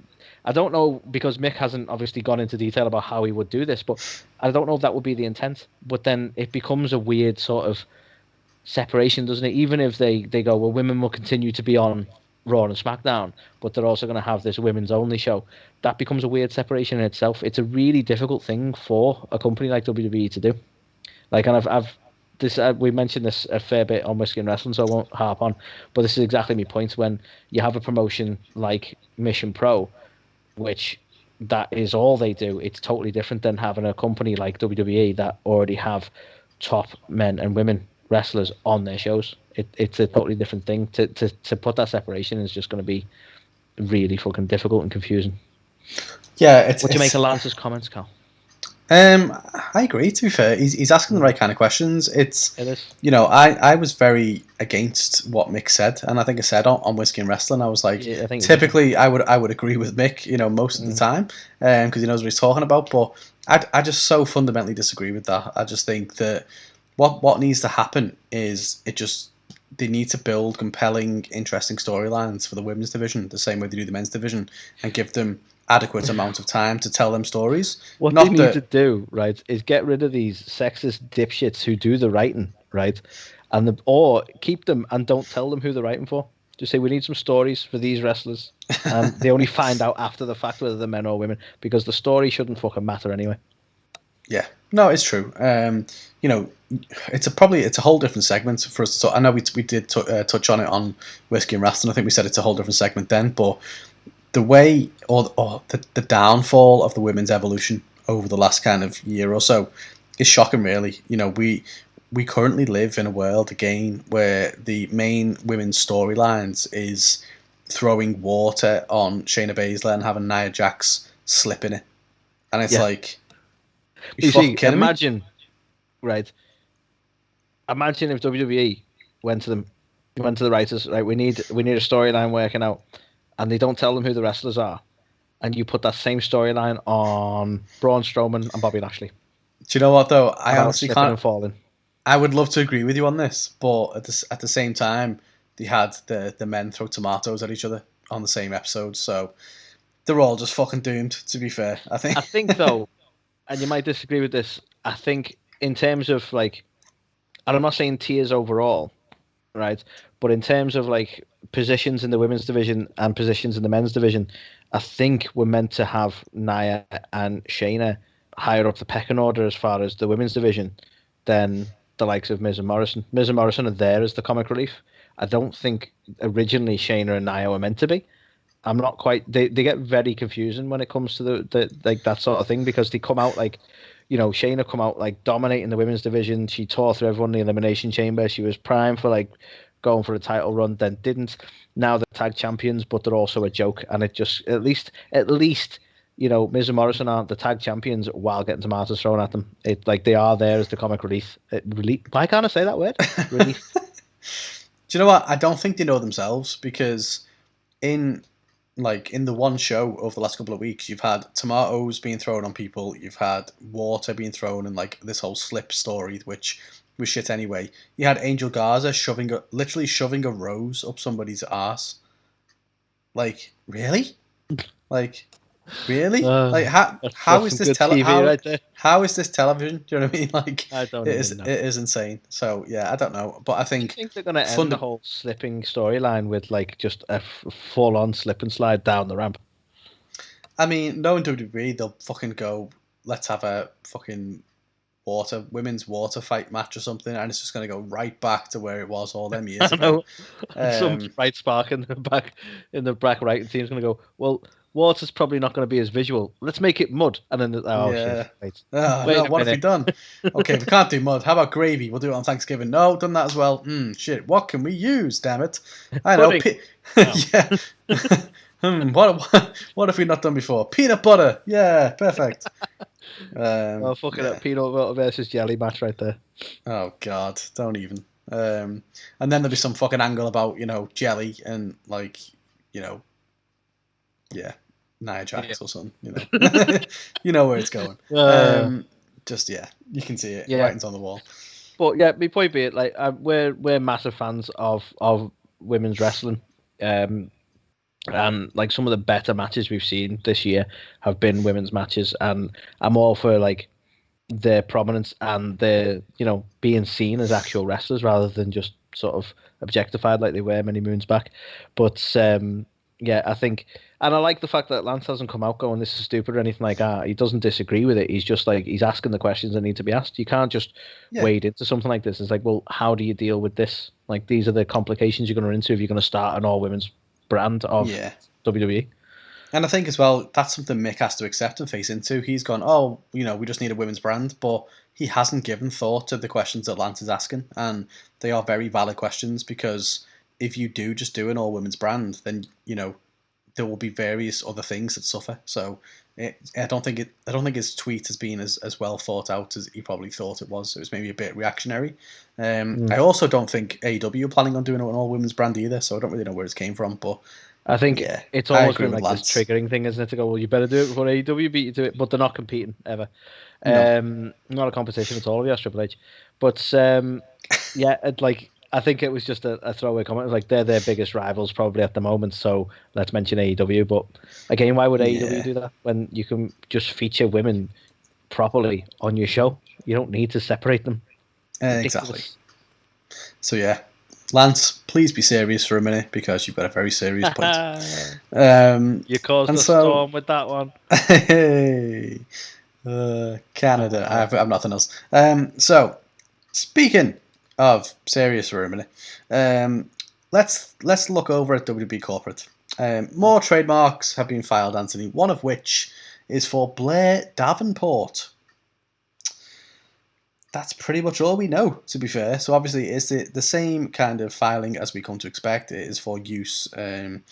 I don't know, because Mick hasn't obviously gone into detail about how he would do this, but I don't know if that would be the intent. But then it becomes a weird sort of separation, doesn't it? Even if they go, well, women will continue to be on Raw and SmackDown, but they're also going to have this women's only show. That becomes a weird separation in itself. It's a really difficult thing for a company like WWE to do. Like, and we mentioned this a fair bit on Whiskey and Wrestling, so I won't harp on. But this is exactly my point. When you have a promotion like Mission Pro, which that is all they do, it's totally different than having a company like WWE that already have top men and women wrestlers on their shows. It's a totally different thing. To put that separation is just going to be really fucking difficult and confusing. Yeah, what do you make of Lance's comments, Carl? I agree. To be fair, he's asking the right kind of questions. It is. You know, I was very against what Mick said, and I think I said on Whiskey and Wrestling, I was like, typically I would agree with Mick, you know, most of the time, because he knows what he's talking about. But I just so fundamentally disagree with that. I just think that what needs to happen is they need to build compelling, interesting storylines for the women's division, the same way they do the men's division, and give them adequate amount of time to tell them stories. What they need to do, right, is get rid of these sexist dipshits who do the writing, right, or keep them and don't tell them who they're writing for. Just say, we need some stories for these wrestlers, and they only find out after the fact whether they're men or women, because the story shouldn't fucking matter anyway. Yeah, no, it's true. You know, it's a whole different segment for us to talk. I know we did touch on it on Whiskey and Wrestling. I think we said it's a whole different segment then, but the way or the downfall of the women's evolution over the last kind of year or so is shocking, really. You know, we currently live in a world again where the main women's storylines is throwing water on Shayna Baszler and having Nia Jax slip in it, and it's like, you see, imagine if WWE went to the writers, right? We need a storyline working out. And they don't tell them who the wrestlers are, and you put that same storyline on Braun Strowman and Bobby Lashley. Do you know what, though? I honestly can't. And falling. I would love to agree with you on this, but at the same time, they had the men throw tomatoes at each other on the same episode, so they're all just fucking doomed. To be fair, I think though, and you might disagree with this. I think in terms of like, and I'm not saying tiers overall, right? But in terms of like positions in the women's division and positions in the men's division, I think we're meant to have Nia and Shayna higher up the pecking order as far as the women's division than the likes of Miz and Morrison. Miz and Morrison are there as the comic relief. I don't think originally Shayna and Nia were meant to be. I'm not quite. They get very confusing when it comes to the like that sort of thing, because they come out like, you know, Shayna come out like dominating the women's division. She tore through everyone in the Elimination Chamber. She was primed for like going for a title run, then didn't. Now they're tag champions, but they're also a joke. And it just, at least, you know, Miz and Morrison aren't the tag champions while getting tomatoes thrown at them. It like they are there as the comic relief. Why can't I say that word? Relief. Do you know what? I don't think they know themselves, because in the one show over the last couple of weeks, you've had tomatoes being thrown on people, you've had water being thrown, and like this whole slip story, which was shit anyway. You had Angel Garza literally shoving a rose up somebody's ass. Like, really? Like, really? Like, how is this how is this television? Do you know what I mean? Like, I don't it is insane. So yeah, I don't know, but I think they're going to end the whole slipping storyline with like just a full-on slip and slide down the ramp. I mean, knowing WWE, they'll fucking go, let's have a fucking women's water fight match or something, and it's just going to go right back to where it was all them years ago. Some bright spark in the back writing team's going to go, well, water's probably not going to be as visual. Let's make it mud. And then, shit. Wait, no, what have we done? Okay, we can't do mud. How about gravy? We'll do it on Thanksgiving. No, done that as well. Shit, what can we use, damn it? I know. Yeah. What have we not done before? Peanut butter. Yeah, perfect. Fucking up. Peanut butter versus jelly match right there. Oh, God. Don't even. And then there'll be some fucking angle about, jelly and, Nia Jax or something, You know where it's going. You can see it. Writing's on the wall. But, yeah, my point being, we're massive fans of women's wrestling. And some of the better matches we've seen this year have been women's matches, and I'm all for their prominence and their being seen as actual wrestlers rather than just sort of objectified like they were many moons back. But I think, and I like the fact that Lance hasn't come out going this is stupid or anything like that. He doesn't disagree with it. He's just he's asking the questions that need to be asked. You can't just wade into something like this. It's well, how do you deal with this? These are the complications you're going to run into if you're going to start an all women's brand of WWE. And I think as well, that's something Mick has to accept and face into. He's gone, we just need a women's brand, but he hasn't given thought to the questions that Lance is asking, and they are very valid questions, because if you do just do an all women's brand, then there will be various other things that suffer. So I don't think his tweet has been as well thought out as he probably thought it was. It was maybe a bit reactionary. I also don't think AEW are planning on doing an all women's brand either, so I don't really know where it came from. But I think it's almost been this triggering thing, isn't it? To go, well, you better do it before AEW beat you to it, but they're not competing ever. No. Not a competition at all, yes, Triple H. But I think it was just a throwaway comment. It was they're their biggest rivals probably at the moment, so let's mention AEW. But again, why would AEW do that when you can just feature women properly on your show? You don't need to separate them. Exactly. So Lance, please be serious for a minute, because you've got a very serious point. You caused a storm with that one. Hey, Canada. I have nothing else. So speaking of serious for a minute, let's look over at WWE corporate. More trademarks have been filed, Anthony. One of which is for Blair Davenport. That's pretty much all we know, to be fair. So obviously it's the same kind of filing as we come to expect. It is for use in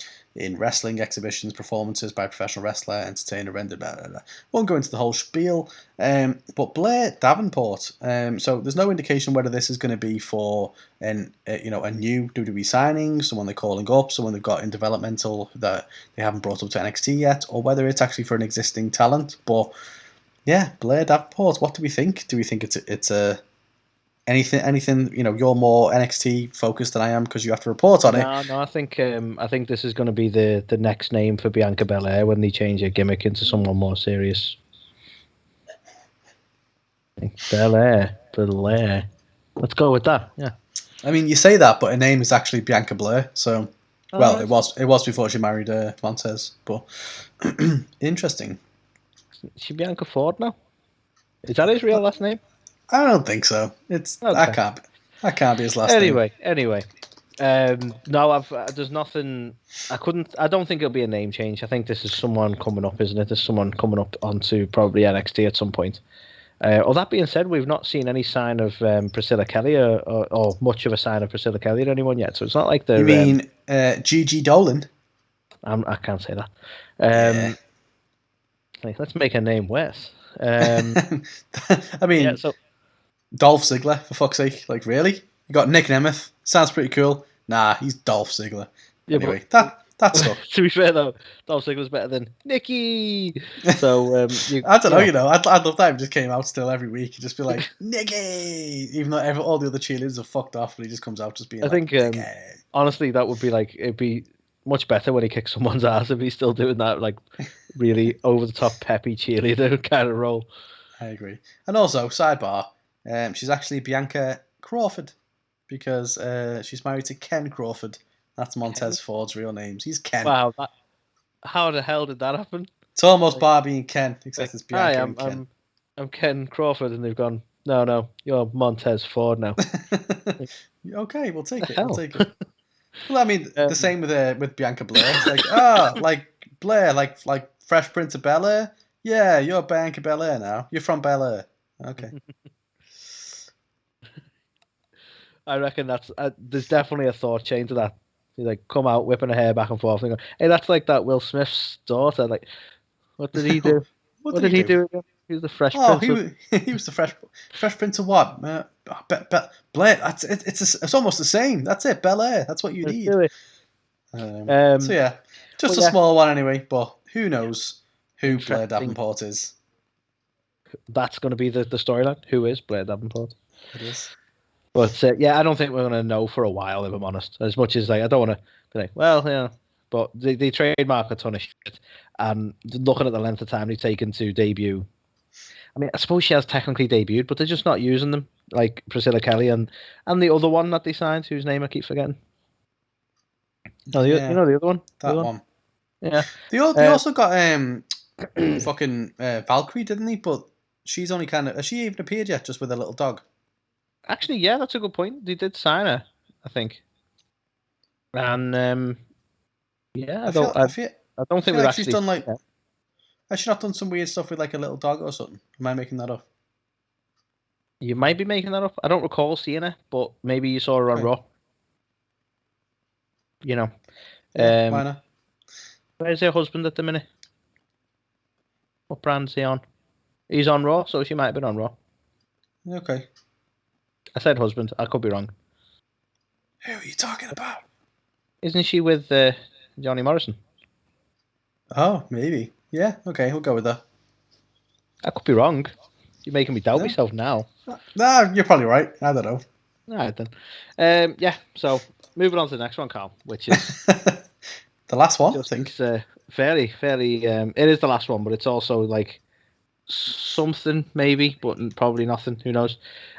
wrestling exhibitions, performances by a professional wrestler, entertainer, rendered, blah, blah, blah. Won't go into the whole spiel. But Blair Davenport, so there's no indication whether this is going to be for a new WWE signing, someone they're calling up, someone they've got in developmental that they haven't brought up to NXT yet, or whether it's actually for an existing talent. But yeah, Blair Davenport, what do we think? Do we think it's a anything? You're more NXT focused than I am because you have to report on it. No, I think this is going to be the next name for Bianca Belair when they change her gimmick into someone more serious. Belair. Let's go with that. Yeah. I mean, you say that, but her name is actually Bianca Blair. So, it was before she married Montez. But interesting. Is she Bianca Ford now? Is that his real last name? I don't think so. It's okay. That can't be his last name. Anyway. No, there's nothing. I don't think it'll be a name change. I think this is someone coming up, isn't it? There's someone coming up onto probably NXT at some point. That being said, we've not seen any sign of Priscilla Kelly or much of a sign of Priscilla Kelly or anyone yet. So it's not like the. You mean Gigi Dolan? I can't say that. Let's make her name Wes. I mean, Dolph Ziggler, for fuck's sake. Really? You got Nick Nemeth. Sounds pretty cool. Nah, he's Dolph Ziggler. Yeah, anyway, that's stuff. To be fair, though, Dolph Ziggler's better than Nikki. So, I don't know, I'd love that if he just came out still every week. He'd just be like, Nikki! Even though all the other cheerleaders are fucked off, but he just comes out just being Nikki. Honestly, that would be it'd be much better when he kicks someone's ass if he's still doing that, really over-the-top peppy cheerleader kind of role. I agree. And also, sidebar, she's actually Bianca Crawford, because she's married to Ken Crawford. That's Montez Ford's real name. He's Ken. Wow, how the hell did that happen? It's almost Barbie and Ken, except it's Bianca and Ken. I'm Ken Crawford, and they've gone, no, you're Montez Ford now. Okay, we'll take it. Well, I mean, the same with Bianca Blair. It's Blair, like Fresh Prince of Bel-Air? Yeah, you're Bianca Belair now. You're from Bel-Air. Okay. I reckon there's definitely a thought chain to that. You like come out whipping her hair back and forth and go, hey, that's like that Will Smith's daughter. Like, what did he do? What did he do again? He was the Fresh Oh, Prince. he was the Fresh Prince of what? Blair. It's almost the same. That's it. Bel-Air. That's what you need. So yeah, just a small one anyway. But who knows who Blair Davenport is? That's going to be the storyline. Who is Blair Davenport? It is. But yeah, I don't think we're going to know for a while, if I'm honest. As much as like, I don't want to be like, well, yeah. But they trademark a ton of shit, and looking at the length of time they've taken to debut. I mean, I suppose she has technically debuted, but they're just not using them, like Priscilla Kelly and the other one that they signed, whose name I keep forgetting. Oh, you know the other one? That one. Yeah. They also got fucking Valkyrie, didn't they? But she's only has she even appeared yet, just with a little dog? Actually, yeah, that's a good point. They did sign her, I think. And yeah, I don't think we've actually. She's done like. Has she not done some weird stuff with like a little dog or something? Am I making that up? You might be making that up. I don't recall seeing her, but maybe you saw her on Raw. You know. Yeah, why not? Where's her husband at the minute? What brand's he on? He's on Raw, so she might have been on Raw. Okay. I said husband. I could be wrong. Who are you talking about? Isn't she with Johnny Morrison? Oh, maybe. Yeah, okay, we'll go with that. I could be wrong. You're making me doubt myself now. No, you're probably right. I don't know. All right, then. Yeah, so moving on to the next one, Carl, which is... the last one, I think. It's fairly... it is the last one, but it's also like something, maybe, but probably nothing. Who knows?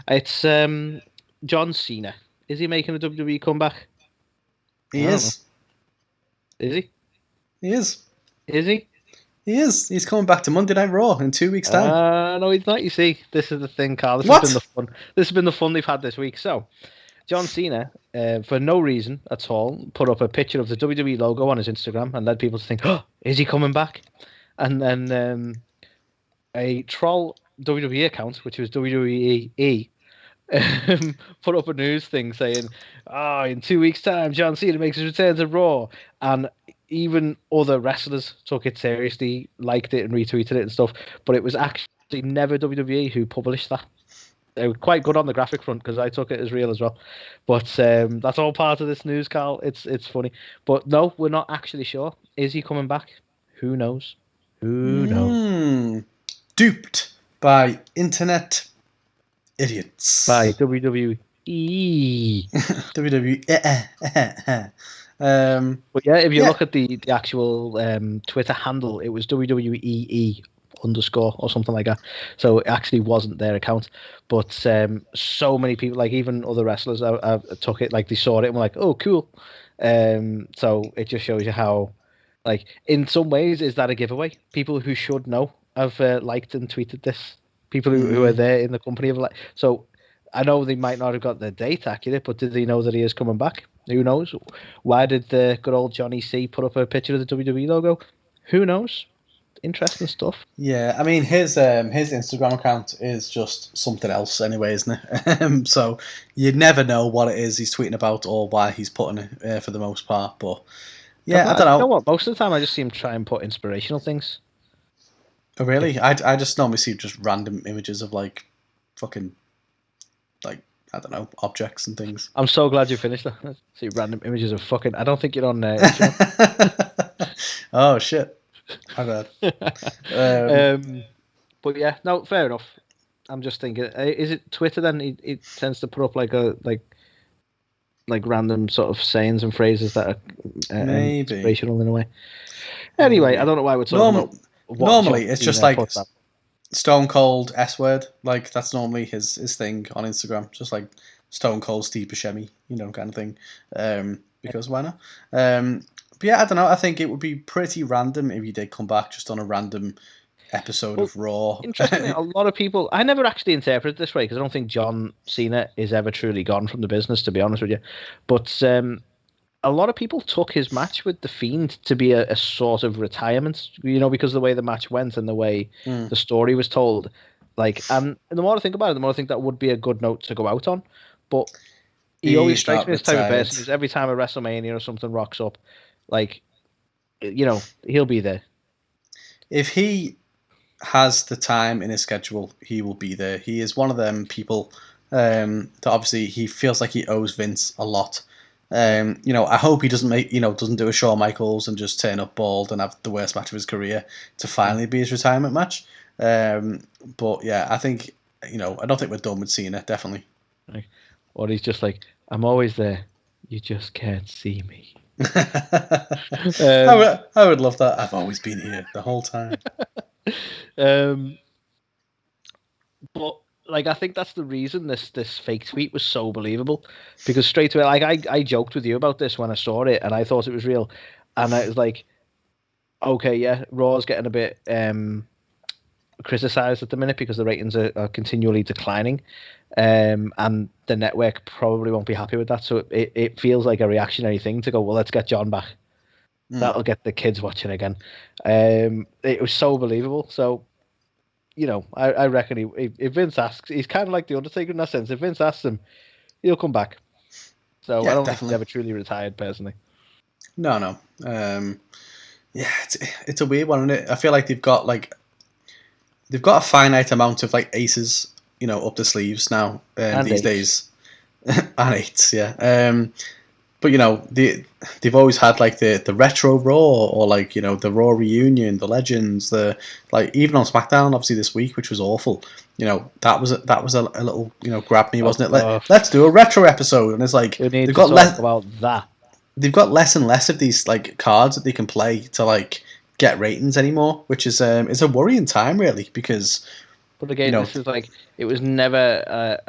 It's John Cena. Is he making a WWE comeback? He is. Is he? He is. Is he? He is. He's coming back to Monday Night Raw in 2 weeks' time. No, he's not. You see, this is the thing, Carl. This has been the fun. This has been the fun they've had this week. So, John Cena, for no reason at all, put up a picture of the WWE logo on his Instagram and led people to think, "Oh, is he coming back?" And then a troll WWE account, which was WWE, put up a news thing saying, in 2 weeks' time, John Cena makes his return to Raw. And even other wrestlers took it seriously, liked it and retweeted it and stuff. But it was actually never WWE who published that. They were quite good on the graphic front because I took it as real as well. But that's all part of this news, Carl. It's funny. But no, we're not actually sure. Is he coming back? Who knows? Who knows? Duped by internet idiots. By WWE. WWE. But yeah, if you look at the actual Twitter handle, it was WWE _ or something like that. So it actually wasn't their account. But so many people, like even other wrestlers, took it, like they saw it and were like, "Oh, cool." So it just shows you how, like, in some ways, is that a giveaway? People who should know have liked and tweeted this. People who are there in the company have so. I know they might not have got the date accurate, but did they know that he is coming back? Who knows? Why did the good old Johnny C put up a picture of the WWE logo? Who knows? Interesting stuff. Yeah, I mean his Instagram account is just something else anyway, isn't it? So you'd never know what it is he's tweeting about or why he's putting it for the most part. But yeah, I don't know. You know what? Most of the time, I just see him try and put inspirational things. Oh really? I just normally see just random images of like fucking. Like, I don't know, objects and things. I'm so glad you finished that. See random images of fucking... I don't think you're on oh, shit. My bad. But yeah, no, fair enough. I'm just thinking, is it Twitter then? It tends to put up like random sort of sayings and phrases that are inspirational in a way. Anyway, I don't know why we're talking about... Normally, it's just like... Stone Cold S word, like that's normally his thing on Instagram, just like Stone Cold Steve Buscemi, kind of thing. Because why not? But yeah, I don't know. I think it would be pretty random if he did come back just on a random episode of Raw. Interestingly, a lot of people. I never actually interpreted it this way because I don't think John Cena is ever truly gone from the business, to be honest with you. But a lot of people took his match with The Fiend to be a sort of retirement, because of the way the match went and the way the story was told. And the more I think about it, the more I think that would be a good note to go out on. But he always strikes me as the type of person who's every time a WrestleMania or something rocks up, he'll be there. If he has the time in his schedule, he will be there. He is one of them people that obviously he feels like he owes Vince a lot. I hope he doesn't do a Shawn Michaels and just turn up bald and have the worst match of his career to finally be his retirement match. But yeah, I think, I don't think we're done with Cena, definitely. Or he's just like, I'm always there, you just can't see me. I would love that. I've always been here the whole time. But I think that's the reason this fake tweet was so believable, because straight away, I joked with you about this when I saw it, and I thought it was real, and I was like, okay, yeah, Raw's getting a bit criticized at the minute because the ratings are continually declining, and the network probably won't be happy with that. So it feels like a reactionary thing to go, well, let's get John back. That'll get the kids watching again. It was so believable. So, I reckon if Vince asks, he's kind of like the Undertaker in that sense. If Vince asks him, he'll come back. So yeah, I don't think he's ever truly retired, personally. No. Yeah, it's a weird one, isn't it? I feel like they've got a finite amount of aces, up the sleeves now these days, and eights, yeah. But they've always had the retro Raw, or the Raw reunion, the Legends, even on SmackDown, obviously this week, which was awful. That was a little grab me, wasn't it? Let's do a retro episode, and it's they've got less about that. They've got less and less of these cards that they can play to get ratings anymore, which is a worrying time, really, because. But again, this is it was never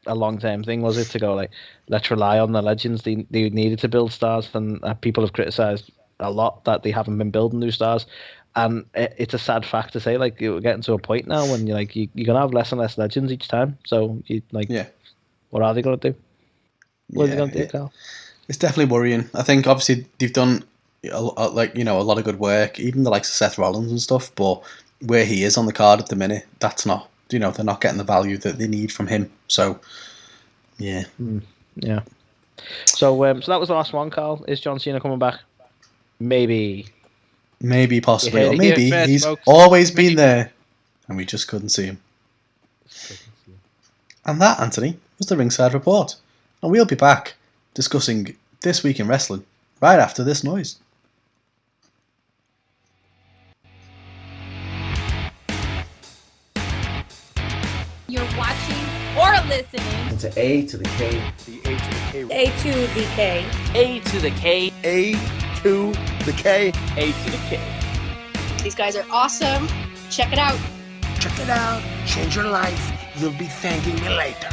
a long-term thing, was it? To go let's rely on the Legends. They needed to build stars, and people have criticised a lot that they haven't been building new stars. And it's a sad fact to say, we're getting to a point now when you're gonna have less and less Legends each time. So what are they gonna do? What are they gonna do, Carl? It's definitely worrying. I think obviously they've done a lot of good work, even the likes of Seth Rollins and stuff, but where he is on the card at the minute, that's not, they're not getting the value that they need from him. So, yeah. Yeah. So that was the last one, Carl. Is John Cena coming back? Maybe, possibly. Or maybe he's always been there and we just couldn't see him. And that, Anthony, was the Ringside Report. And we'll be back discussing This Week in Wrestling right after this noise. You're watching or listening to A to the K. The A2theK. A2theK. A2theK. A2theK. A2theK. These guys are awesome. Check it out. Check it out. Change your life. You'll be thanking me later.